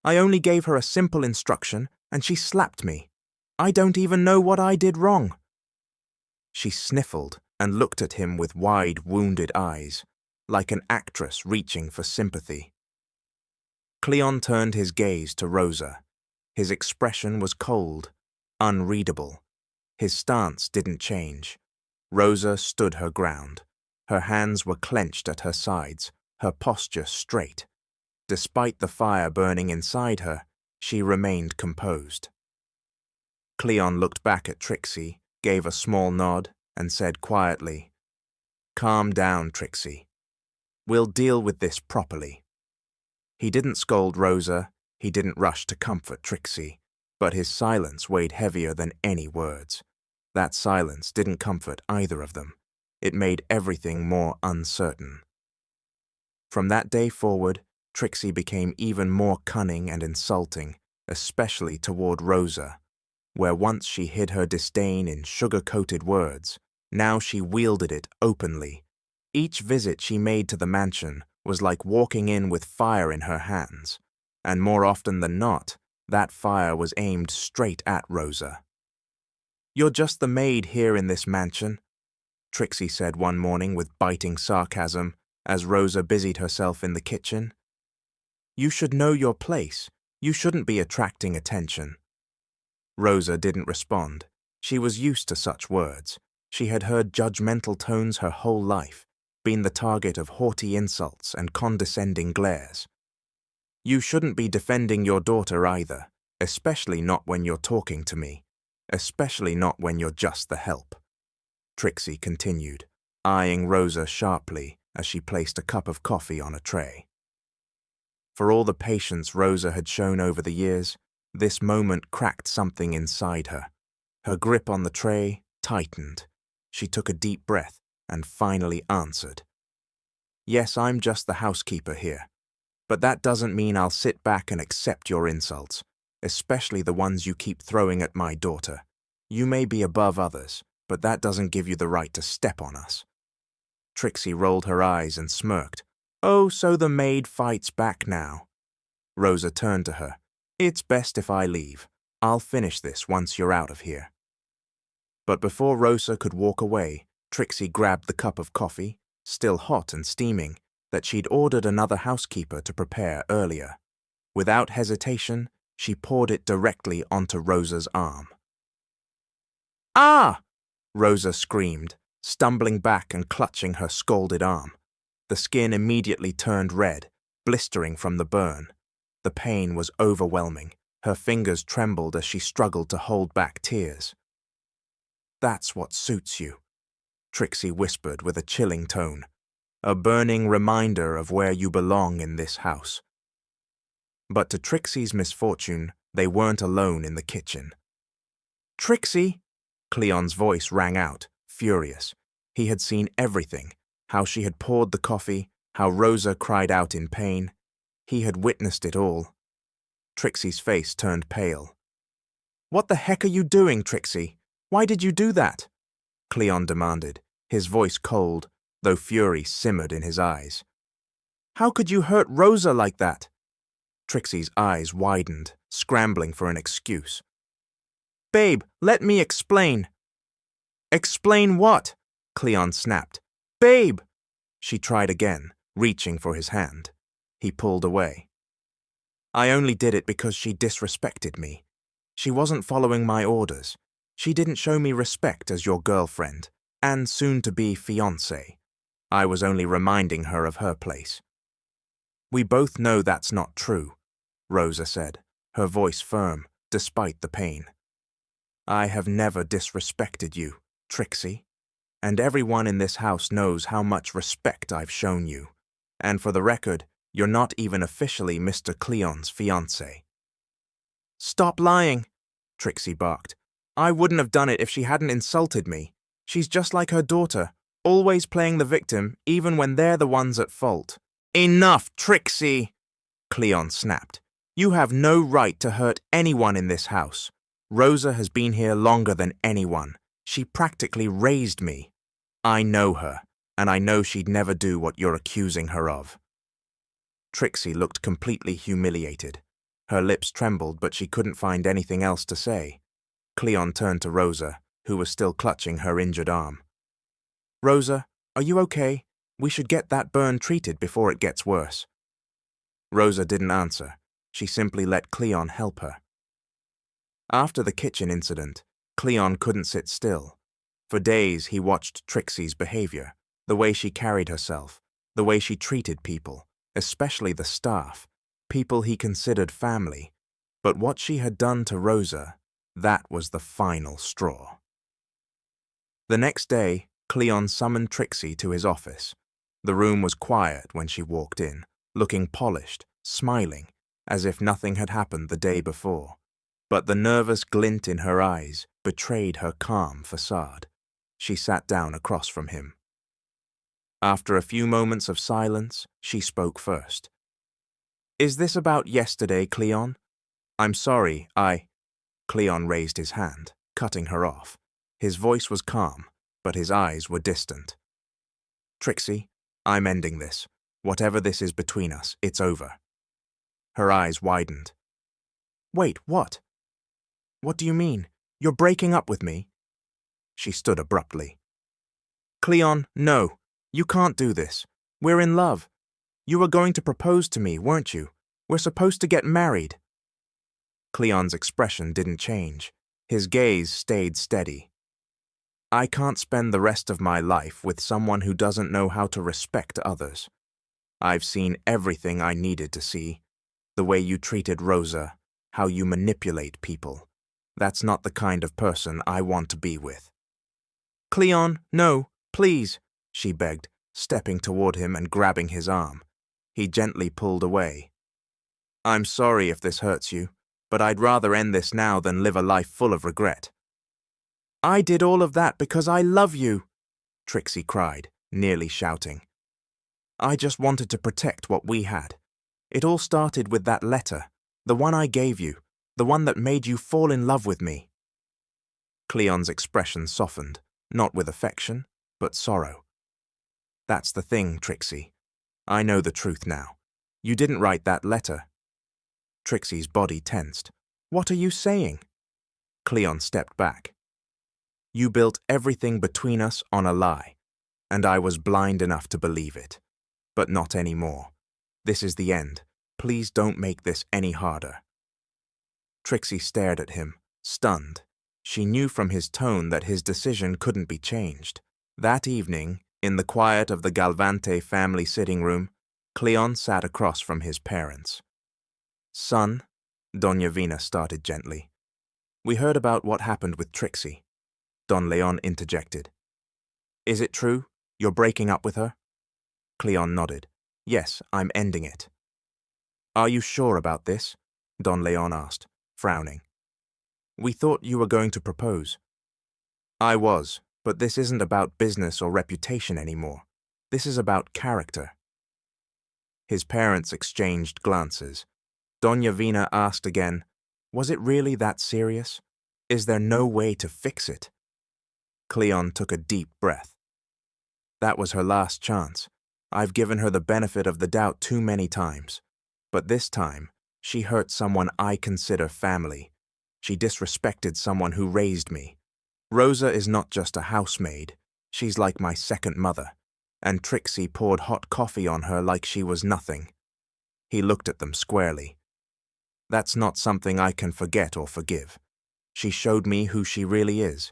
I only gave her a simple instruction, and she slapped me. I don't even know what I did wrong." She sniffled and looked at him with wide, wounded eyes, like an actress reaching for sympathy. Cleon turned his gaze to Rosa. His expression was cold, unreadable. His stance didn't change. Rosa stood her ground. Her hands were clenched at her sides, her posture straight. Despite the fire burning inside her, she remained composed. Cleon looked back at Trixie, gave a small nod, and said quietly, "Calm down, Trixie. We'll deal with this properly." He didn't scold Rosa, he didn't rush to comfort Trixie, but his silence weighed heavier than any words. That silence didn't comfort either of them. It made everything more uncertain. From that day forward, Trixie became even more cunning and insulting, especially toward Rosa. Where once she hid her disdain in sugar-coated words, now she wielded it openly. Each visit she made to the mansion was like walking in with fire in her hands, and more often than not, that fire was aimed straight at Rosa. "You're just the maid here in this mansion," Trixie said one morning with biting sarcasm as Rosa busied herself in the kitchen. "You should know your place. You shouldn't be attracting attention." Rosa didn't respond. She was used to such words. She had heard judgmental tones her whole life, been the target of haughty insults and condescending glares. "You shouldn't be defending your daughter either, especially not when you're talking to me, especially not when you're just the help," Trixie continued, eyeing Rosa sharply as she placed a cup of coffee on a tray. For all the patience Rosa had shown over the years, this moment cracked something inside her. Her grip on the tray tightened. She took a deep breath and finally answered. Yes, I'm just the housekeeper here. But that doesn't mean I'll sit back and accept your insults, especially the ones you keep throwing at my daughter. You may be above others, but that doesn't give you the right to step on us. Trixie rolled her eyes and smirked. Oh, so the maid fights back now. Rosa turned to her. It's best if I leave. I'll finish this once you're out of here. But before Rosa could walk away, Trixie grabbed the cup of coffee, still hot and steaming, that she'd ordered another housekeeper to prepare earlier. Without hesitation, she poured it directly onto Rosa's arm. Ah! Rosa screamed, stumbling back and clutching her scalded arm. The skin immediately turned red, blistering from the burn. The pain was overwhelming. Her fingers trembled as she struggled to hold back tears. That's what suits you, Trixie whispered with a chilling tone. A burning reminder of where you belong in this house. But to Trixie's misfortune, they weren't alone in the kitchen. Trixie! Cleon's voice rang out, furious. He had seen everything, how she had poured the coffee, how Rosa cried out in pain. He had witnessed it all. Trixie's face turned pale. What the heck are you doing, Trixie? Why did you do that? Cleon demanded, his voice cold, though fury simmered in his eyes. How could you hurt Rosa like that? Trixie's eyes widened, scrambling for an excuse. Babe, let me explain. Explain what? Cleon snapped. Babe! She tried again, reaching for his hand. He pulled away. I only did it because she disrespected me. She wasn't following my orders. She didn't show me respect as your girlfriend, and soon-to-be fiancée. I was only reminding her of her place. We both know that's not true, Rosa said, her voice firm, despite the pain. I have never disrespected you, Trixie, and everyone in this house knows how much respect I've shown you. And for the record, you're not even officially Mr. Cleon's fiancé. Stop lying, Trixie barked. I wouldn't have done it if she hadn't insulted me. She's just like her daughter, always playing the victim even when they're the ones at fault. Enough, Trixie! Cleon snapped. You have no right to hurt anyone in this house. Rosa has been here longer than anyone. She practically raised me. I know her, and I know she'd never do what you're accusing her of. Trixie looked completely humiliated. Her lips trembled, but she couldn't find anything else to say. Cleon turned to Rosa, who was still clutching her injured arm. Rosa, are you okay? We should get that burn treated before it gets worse. Rosa didn't answer. She simply let Cleon help her. After the kitchen incident, Cleon couldn't sit still. For days he watched Trixie's behavior, the way she carried herself, the way she treated people, especially the staff, people he considered family. But what she had done to Rosa, that was the final straw. The next day, Cleon summoned Trixie to his office. The room was quiet when she walked in, looking polished, smiling, as if nothing had happened the day before. But the nervous glint in her eyes betrayed her calm facade. She sat down across from him. After a few moments of silence, she spoke first. Is this about yesterday, Cleon? I'm sorry, Cleon raised his hand, cutting her off. His voice was calm, but his eyes were distant. Trixie, I'm ending this. Whatever this is between us, it's over. Her eyes widened. Wait, what? What do you mean? You're breaking up with me? She stood abruptly. Cleon, no. You can't do this. We're in love. You were going to propose to me, weren't you? We're supposed to get married. Cleon's expression didn't change. His gaze stayed steady. I can't spend the rest of my life with someone who doesn't know how to respect others. I've seen everything I needed to see. The way you treated Rosa, how you manipulate people. That's not the kind of person I want to be with. Cleon, no, please, she begged, stepping toward him and grabbing his arm. He gently pulled away. I'm sorry if this hurts you, but I'd rather end this now than live a life full of regret. I did all of that because I love you, Trixie cried, nearly shouting. I just wanted to protect what we had. It all started with that letter, the one I gave you, the one that made you fall in love with me. Cleon's expression softened, not with affection, but sorrow. That's the thing, Trixie. I know the truth now. You didn't write that letter. Trixie's body tensed. What are you saying? Cleon stepped back. You built everything between us on a lie, and I was blind enough to believe it. But not anymore. This is the end. Please don't make this any harder. Trixie stared at him, stunned. She knew from his tone that his decision couldn't be changed. That evening, in the quiet of the Galvante family sitting room, Cleon sat across from his parents. Son, Doña Vina started gently. We heard about what happened with Trixie. Don Leon interjected. Is it true? You're breaking up with her? Cleon nodded. Yes, I'm ending it. Are you sure about this? Don Leon asked, frowning. We thought you were going to propose. I was, but this isn't about business or reputation anymore. This is about character. His parents exchanged glances. Doña Vina asked again, was it really that serious? Is there no way to fix it? Cleon took a deep breath. That was her last chance. I've given her the benefit of the doubt too many times. But this time, she hurt someone I consider family. She disrespected someone who raised me. Rosa is not just a housemaid. She's like my second mother. And Trixie poured hot coffee on her like she was nothing. He looked at them squarely. That's not something I can forget or forgive. She showed me who she really is.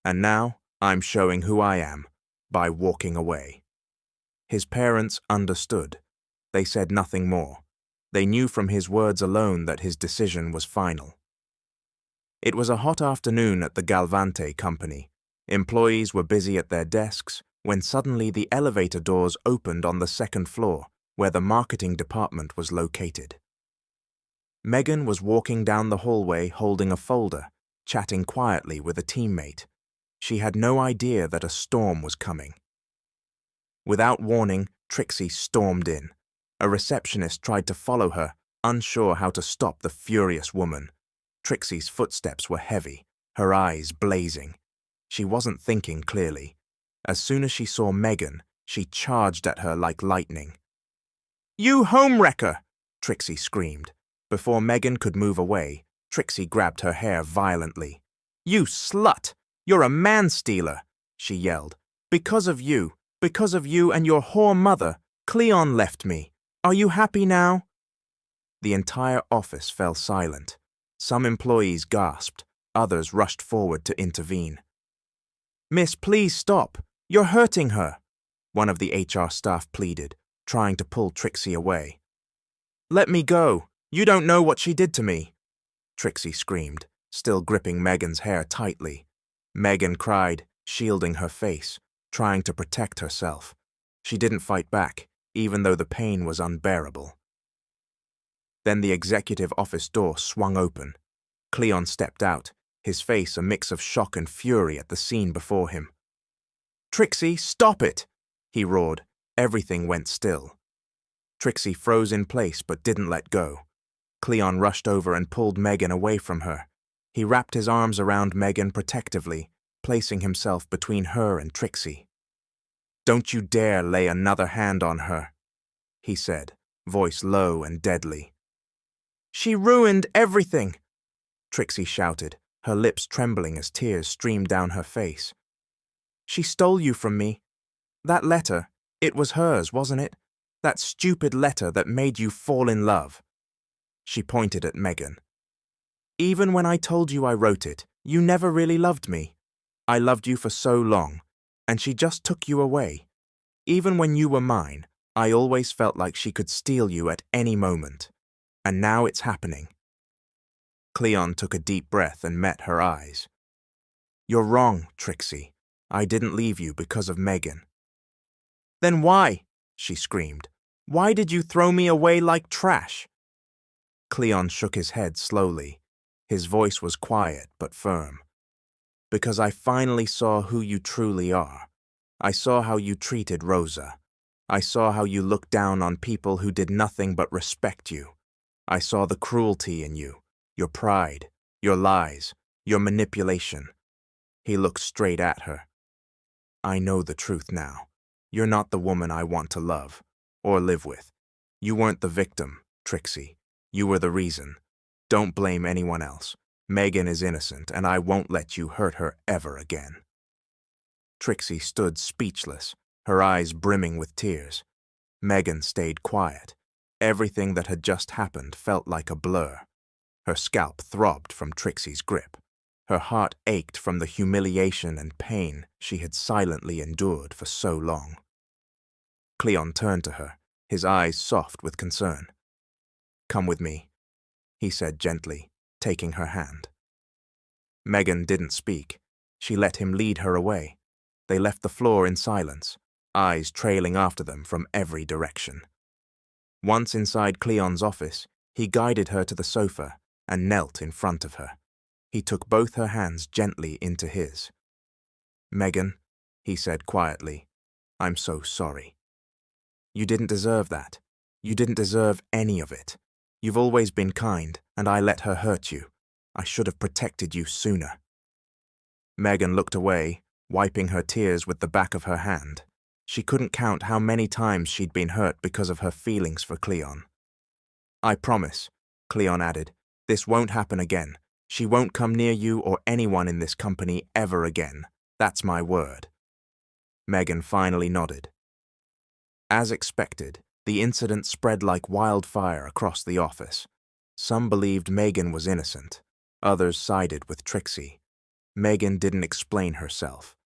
And now, I'm showing who I am, by walking away. His parents understood. They said nothing more. They knew from his words alone that his decision was final. It was a hot afternoon at the Galvante company. Employees were busy at their desks when suddenly the elevator doors opened on the second floor, where the marketing department was located. Megan was walking down the hallway holding a folder, chatting quietly with a teammate. She had no idea that a storm was coming. Without warning, Trixie stormed in. A receptionist tried to follow her, unsure how to stop the furious woman. Trixie's footsteps were heavy, her eyes blazing. She wasn't thinking clearly. As soon as she saw Megan, she charged at her like lightning. You homewrecker! Trixie screamed. Before Megan could move away, Trixie grabbed her hair violently. You slut! You're a man-stealer! She yelled. Because of you and your whore mother, Cleon left me. Are you happy now? The entire office fell silent. Some employees gasped. Others rushed forward to intervene. Miss, please stop. You're hurting her, one of the HR staff pleaded, trying to pull Trixie away. Let me go. You don't know what she did to me, Trixie screamed, still gripping Megan's hair tightly. Megan cried, shielding her face, trying to protect herself. She didn't fight back, even though the pain was unbearable. Then the executive office door swung open. Cleon stepped out, his face a mix of shock and fury at the scene before him. Trixie, stop it! He roared. Everything went still. Trixie froze in place but didn't let go. Cleon rushed over and pulled Megan away from her. He wrapped his arms around Megan protectively, placing himself between her and Trixie. Don't you dare lay another hand on her, he said, voice low and deadly. She ruined everything, Trixie shouted, her lips trembling as tears streamed down her face. She stole you from me. That letter, it was hers, wasn't it? That stupid letter that made you fall in love. She pointed at Megan. Even when I told you I wrote it, you never really loved me. I loved you for so long, and she just took you away. Even when you were mine, I always felt like she could steal you at any moment. And now it's happening. Cleon took a deep breath and met her eyes. You're wrong, Trixie. I didn't leave you because of Megan. Then why? She screamed. Why did you throw me away like trash? Cleon shook his head slowly. His voice was quiet but firm. Because I finally saw who you truly are. I saw how you treated Rosa. I saw how you looked down on people who did nothing but respect you. I saw the cruelty in you, your pride, your lies, your manipulation. He looked straight at her. I know the truth now. You're not the woman I want to love or live with. You weren't the victim, Trixie. You were the reason. Don't blame anyone else. Megan is innocent, and I won't let you hurt her ever again. Trixie stood speechless, her eyes brimming with tears. Megan stayed quiet. Everything that had just happened felt like a blur. Her scalp throbbed from Trixie's grip. Her heart ached from the humiliation and pain she had silently endured for so long. Cleon turned to her, his eyes soft with concern. "Come with me," he said gently, taking her hand. Megan didn't speak. She let him lead her away. They left the floor in silence, eyes trailing after them from every direction. Once inside Cleon's office, he guided her to the sofa and knelt in front of her. He took both her hands gently into his. "Megan," he said quietly, "I'm so sorry. You didn't deserve that. You didn't deserve any of it. You've always been kind, and I let her hurt you. I should have protected you sooner." Megan looked away, wiping her tears with the back of her hand. She couldn't count how many times she'd been hurt because of her feelings for Cleon. "I promise," Cleon added, "this won't happen again. She won't come near you or anyone in this company ever again. That's my word." Megan finally nodded. As expected, the incident spread like wildfire across the office. Some believed Megan was innocent. Others sided with Trixie. Megan didn't explain herself.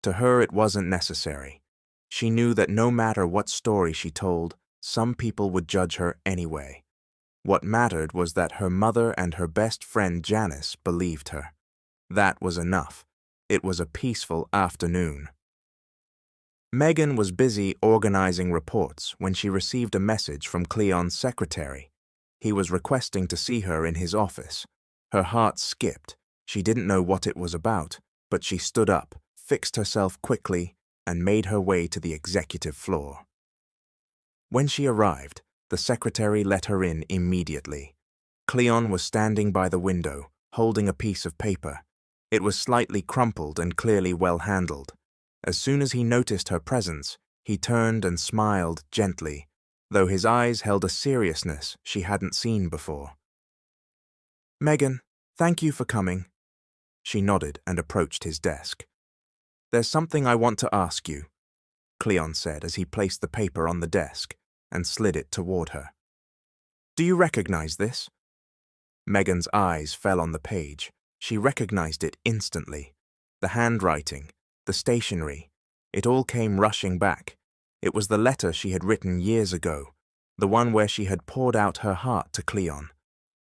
To her, it wasn't necessary. She knew that no matter what story she told, some people would judge her anyway. What mattered was that her mother and her best friend Janice believed her. That was enough. It was a peaceful afternoon. Megan was busy organizing reports when she received a message from Cleon's secretary. He was requesting to see her in his office. Her heart skipped. She didn't know what it was about, but she stood up, fixed herself quickly, and made her way to the executive floor. When she arrived, the secretary let her in immediately. Cleon was standing by the window, holding a piece of paper. It was slightly crumpled and clearly well handled. As soon as he noticed her presence, he turned and smiled gently, though his eyes held a seriousness she hadn't seen before. "Megan, thank you for coming." She nodded and approached his desk. "There's something I want to ask you," Cleon said as he placed the paper on the desk and slid it toward her. "Do you recognize this?" Megan's eyes fell on the page. She recognized it instantly. The handwriting, the stationery, it all came rushing back. It was the letter she had written years ago, the one where she had poured out her heart to Cleon.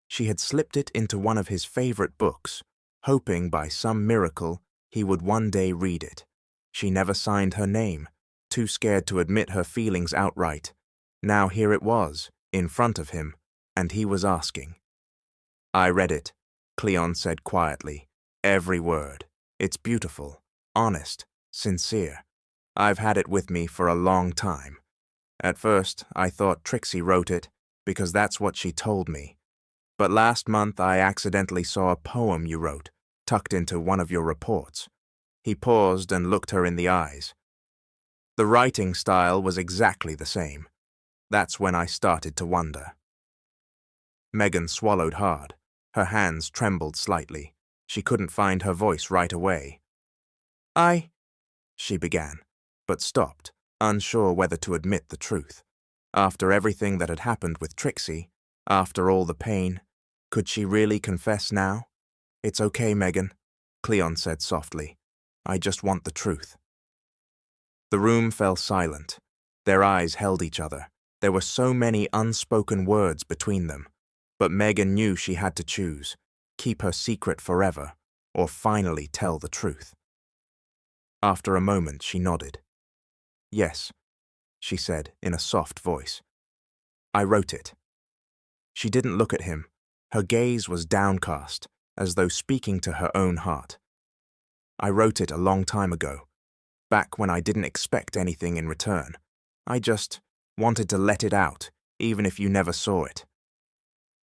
She had slipped it into one of his favorite books, hoping by some miracle he would one day read it. She never signed her name, too scared to admit her feelings outright. Now here it was, in front of him, and he was asking. "I read it," Cleon said quietly. "Every word. It's beautiful, honest, sincere. I've had it with me for a long time. At first, I thought Trixie wrote it, because that's what she told me. But last month I accidentally saw a poem you wrote, tucked into one of your reports." He paused and looked her in the eyes. The writing style was exactly the same. That's when I started to wonder. Megan swallowed hard. Her hands trembled slightly. She couldn't find her voice right away. She began, but stopped, unsure whether to admit the truth. After everything that had happened with Trixie, after all the pain, could she really confess now? "It's okay, Megan," Cleon said softly. "I just want the truth." The room fell silent. Their eyes held each other. There were so many unspoken words between them. But Megan knew she had to choose, keep her secret forever, or finally tell the truth. After a moment, she nodded. "Yes," she said in a soft voice. "I wrote it." She didn't look at him. Her gaze was downcast, as though speaking to her own heart. I wrote it a long time ago, back when I didn't expect anything in return. I just wanted to let it out, even if you never saw it."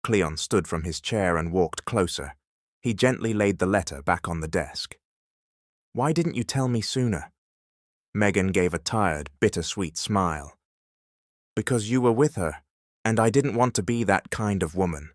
Cleon stood from his chair and walked closer. He gently laid the letter back on the desk. "Why didn't you tell me sooner?" Megan gave a tired, bittersweet smile. "Because you were with her, and I didn't want to be that kind of woman."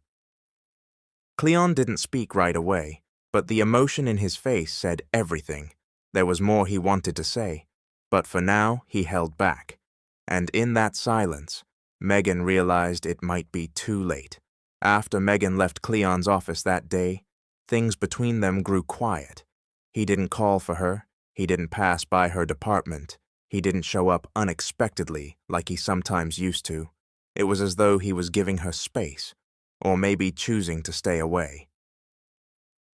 Cleon didn't speak right away, but the emotion in his face said everything. There was more he wanted to say, but for now he held back. And in that silence, Megan realized it might be too late. After Megan left Cleon's office that day, things between them grew quiet. He didn't call for her. He didn't pass by her department. He didn't show up unexpectedly like he sometimes used to. It was as though he was giving her space, or maybe choosing to stay away.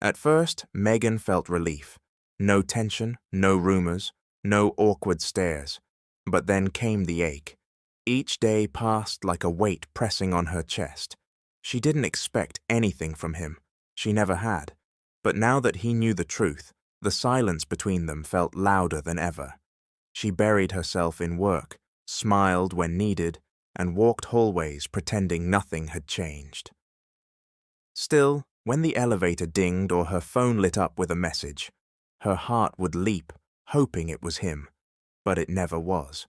At first, Megan felt relief. No tension, no rumors, no awkward stares. But then came the ache. Each day passed like a weight pressing on her chest. She didn't expect anything from him. She never had. But now that he knew the truth, the silence between them felt louder than ever. She buried herself in work, smiled when needed, and walked hallways pretending nothing had changed. Still, when the elevator dinged or her phone lit up with a message, her heart would leap, hoping it was him, but it never was.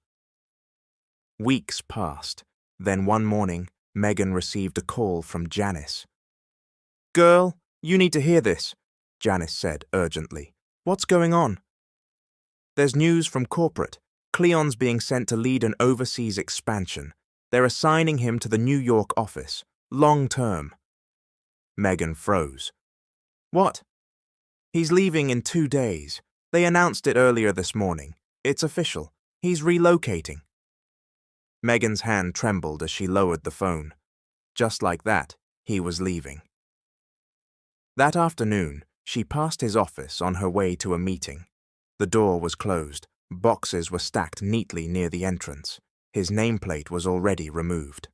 Weeks passed. Then one morning, Megan received a call from Janice. "Girl, you need to hear this," Janice said urgently. "What's going on?" "There's news from corporate. Cleon's being sent to lead an overseas expansion. They're assigning him to the New York office, long term." Megan froze. "What?" "He's leaving in 2 days. They announced it earlier this morning. It's official. He's relocating." Megan's hand trembled as she lowered the phone. Just like that, he was leaving. That afternoon, she passed his office on her way to a meeting. The door was closed. Boxes were stacked neatly near the entrance. His nameplate was already removed.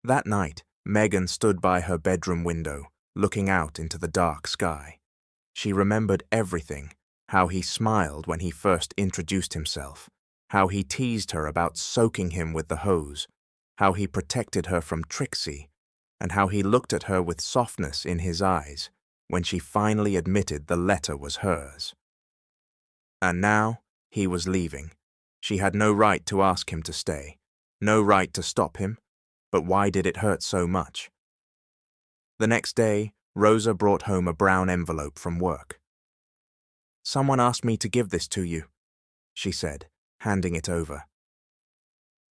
That night, Megan stood by her bedroom window, looking out into the dark sky. She remembered everything, how he smiled when he first introduced himself, how he teased her about soaking him with the hose, how he protected her from Trixie, and how he looked at her with softness in his eyes when she finally admitted the letter was hers. And now, he was leaving. She had no right to ask him to stay, no right to stop him, but why did it hurt so much? The next day, Rosa brought home a brown envelope from work. "Someone asked me to give this to you," she said, handing it over.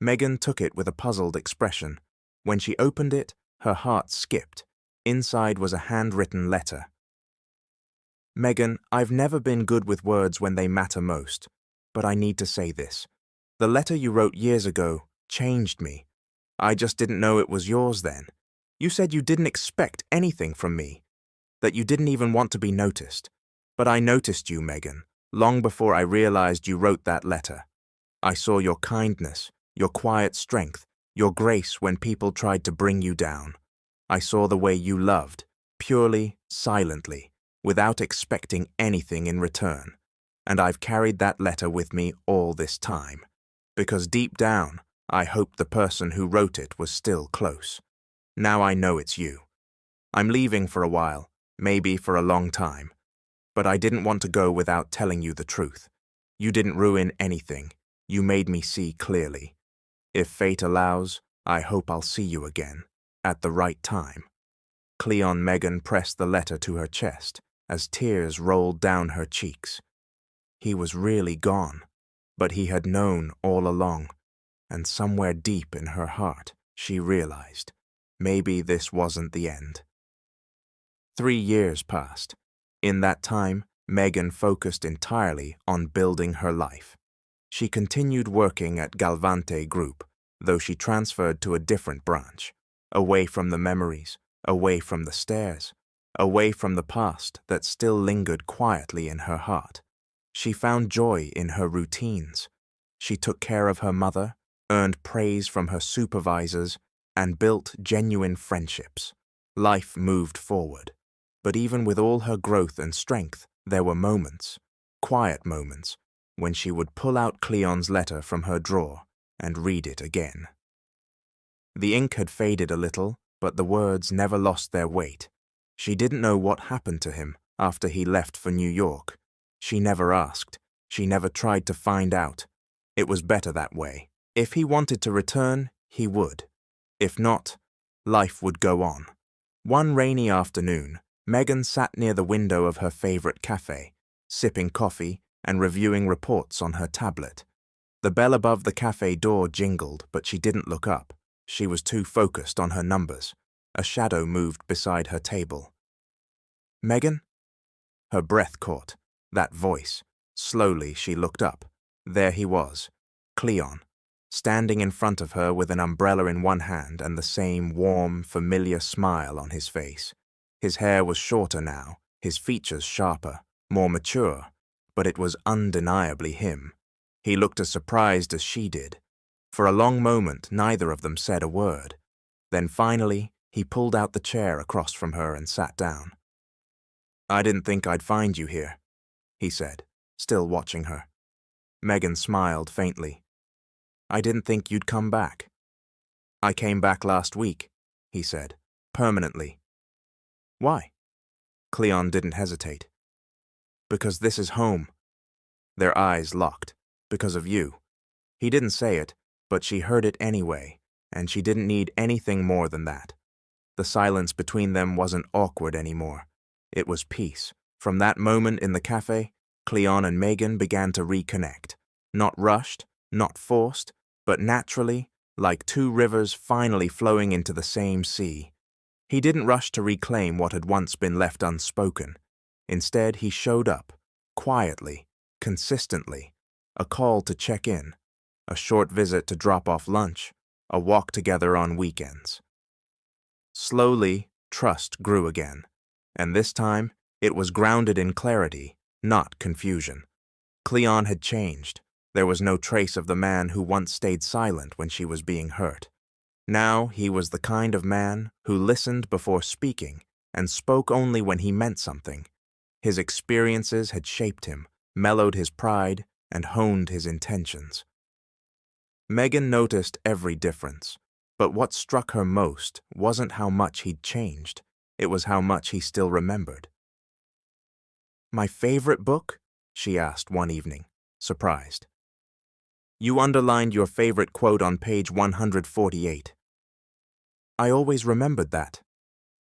Megan took it with a puzzled expression. When she opened it, her heart skipped. Inside was a handwritten letter. "Megan, I've never been good with words when they matter most, but I need to say this. The letter you wrote years ago changed me. I just didn't know it was yours then. You said you didn't expect anything from me, that you didn't even want to be noticed. But I noticed you, Megan, long before I realized you wrote that letter. I saw your kindness, your quiet strength, your grace when people tried to bring you down. I saw the way you loved, purely, silently, without expecting anything in return. And I've carried that letter with me all this time, because deep down, I hoped the person who wrote it was still close. Now I know it's you. I'm leaving for a while, maybe for a long time, but I didn't want to go without telling you the truth. You didn't ruin anything. You made me see clearly. If fate allows, I hope I'll see you again, at the right time." Cleon Megan pressed the letter to her chest as tears rolled down her cheeks. He was really gone, but he had known all along, and somewhere deep in her heart, she realized, maybe this wasn't the end. 3 years passed. In that time, Megan focused entirely on building her life. She continued working at Galvante Group, though she transferred to a different branch, away from the memories, away from the stares, away from the past that still lingered quietly in her heart. She found joy in her routines. She took care of her mother, earned praise from her supervisors, and built genuine friendships. Life moved forward. But even with all her growth and strength, There were moments, quiet moments, when she would pull out Cleon's letter from her drawer and read it again. The ink had faded a little, but the words never lost their weight. She didn't know what happened to him after he left for New York. She never asked. She never tried to find out. It was better that way. If he wanted to return, he would. If not, life would go on. One rainy afternoon, Megan sat near the window of her favorite cafe, sipping coffee and reviewing reports on her tablet. The bell above the cafe door jingled, but she didn't look up. She was too focused on her numbers. A shadow moved beside her table. "Megan?" Her breath caught. That voice. Slowly she looked up. There he was, Cleon, standing in front of her with an umbrella in one hand and the same warm, familiar smile on his face. His hair was shorter now, his features sharper, more mature, but it was undeniably him. He looked as surprised as she did. For a long moment, neither of them said a word. Then finally, he pulled out the chair across from her and sat down. "I didn't think I'd find you here," he said, still watching her. Megan smiled faintly. "I didn't think you'd come back." "I came back last week," he said, "permanently." "Why?" Cleon didn't hesitate. "Because this is home." Their eyes locked. "Because of you." He didn't say it, but she heard it anyway, and she didn't need anything more than that. The silence between them wasn't awkward anymore. It was peace. From that moment in the cafe, Cleon and Megan began to reconnect. Not rushed, not forced, but naturally, like two rivers finally flowing into the same sea. He didn't rush to reclaim what had once been left unspoken. Instead, he showed up, quietly, consistently, a call to check in, a short visit to drop off lunch, a walk together on weekends. Slowly, trust grew again, and this time, it was grounded in clarity, not confusion. Cleon had changed. There was no trace of the man who once stayed silent when she was being hurt. Now he was the kind of man who listened before speaking and spoke only when he meant something. His experiences had shaped him, mellowed his pride, and honed his intentions. Megan noticed every difference, but what struck her most wasn't how much he'd changed. It was how much he still remembered. "My favorite book?" she asked one evening, surprised. "You underlined your favorite quote on page 148. "I always remembered that,"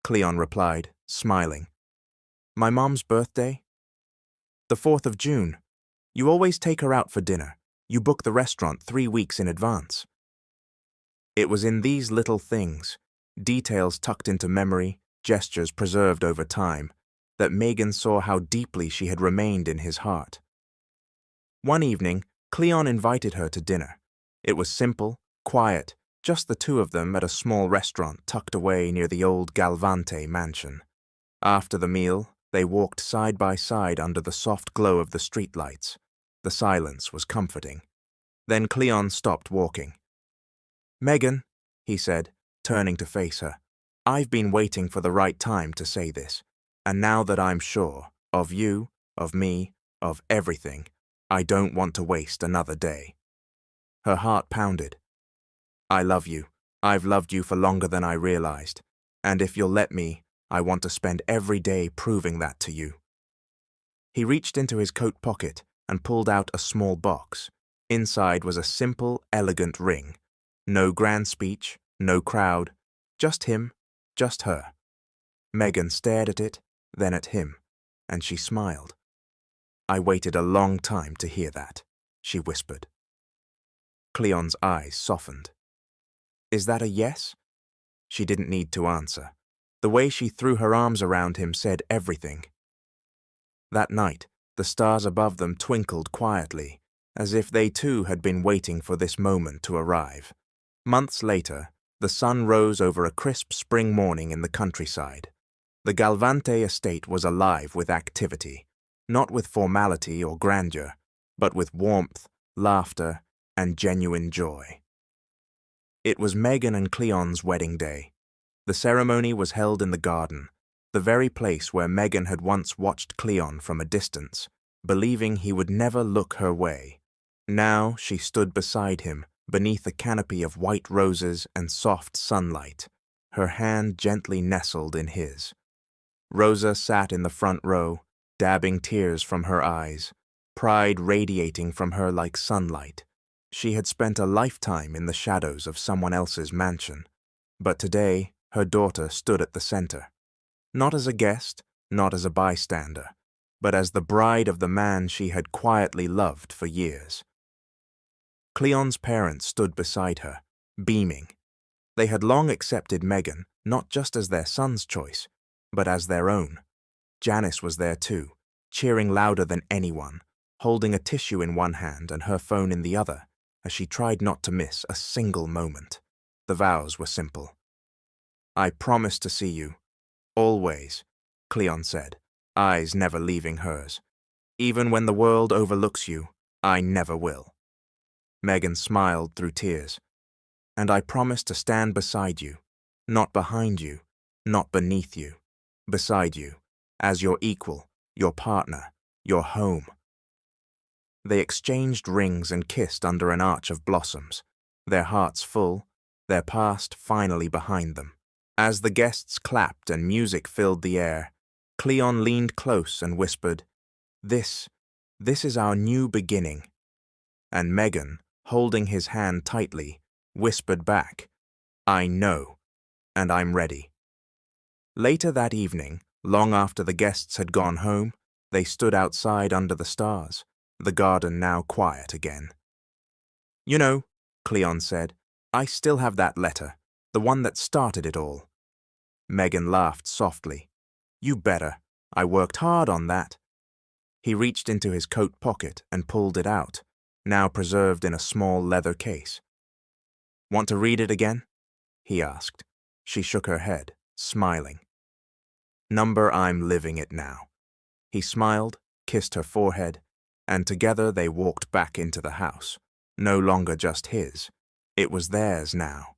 Cleon replied, smiling. "My mom's birthday?" "The 4th of June. You always take her out for dinner. You book the restaurant 3 weeks in advance." It was in these little things, details tucked into memory, gestures preserved over time, that Megan saw how deeply she had remained in his heart. One evening, Cleon invited her to dinner. It was simple, quiet, just the two of them at a small restaurant tucked away near the old Galvante mansion. After the meal, they walked side by side under the soft glow of the streetlights. The silence was comforting. Then Cleon stopped walking. "Megan," he said, turning to face her, "I've been waiting for the right time to say this, and now that I'm sure, of you, of me, of everything, I don't want to waste another day." Her heart pounded. "I love you. I've loved you for longer than I realized, and if you'll let me, I want to spend every day proving that to you." He reached into his coat pocket and pulled out a small box. Inside was a simple, elegant ring. No grand speech, no crowd, just him, just her. Megan stared at it, then at him, and she smiled. "I waited a long time to hear that," she whispered. Cleon's eyes softened. "Is that a yes?" She didn't need to answer. The way she threw her arms around him said everything. That night, the stars above them twinkled quietly, as if they too had been waiting for this moment to arrive. Months later, the sun rose over a crisp spring morning in the countryside. The Galvante estate was alive with activity, not with formality or grandeur, but with warmth, laughter, and genuine joy. It was Megan and Cleon's wedding day. The ceremony was held in the garden. the very place where Megan had once watched Cleon from a distance, believing he would never look her way. Now she stood beside him, beneath a canopy of white roses and soft sunlight, her hand gently nestled in his. Rosa sat in the front row, dabbing tears from her eyes, pride radiating from her like sunlight. She had spent a lifetime in the shadows of someone else's mansion, but today her daughter stood at the center, not as a guest, not as a bystander, but as the bride of the man she had quietly loved for years. Cleon's parents stood beside her, beaming. They had long accepted Megan not just as their son's choice, but as their own. Janice was there too, cheering louder than anyone, holding a tissue in one hand and her phone in the other, as she tried not to miss a single moment. The vows were simple. "I promise to see you. Always," Cleon said, eyes never leaving hers. "Even when the world overlooks you, I never will." Megan smiled through tears. "And I promise to stand beside you, not behind you, not beneath you, beside you, as your equal, your partner, your home." They exchanged rings and kissed under an arch of blossoms, their hearts full, their past finally behind them. As the guests clapped and music filled the air, Cleon leaned close and whispered, This is our new beginning." And Megan, holding his hand tightly, whispered back, "I know, and I'm ready." Later that evening, long after the guests had gone home, they stood outside under the stars, the garden now quiet again. "You know," Cleon said, "I still have that letter, the one that started it all." Megan laughed softly. "You better. I worked hard on that." He reached into his coat pocket and pulled it out, now preserved in a small leather case. "Want to read it again?" he asked. She shook her head, smiling. "Number I'm living it now." He smiled, kissed her forehead, and together they walked back into the house. No longer just his. It was theirs now.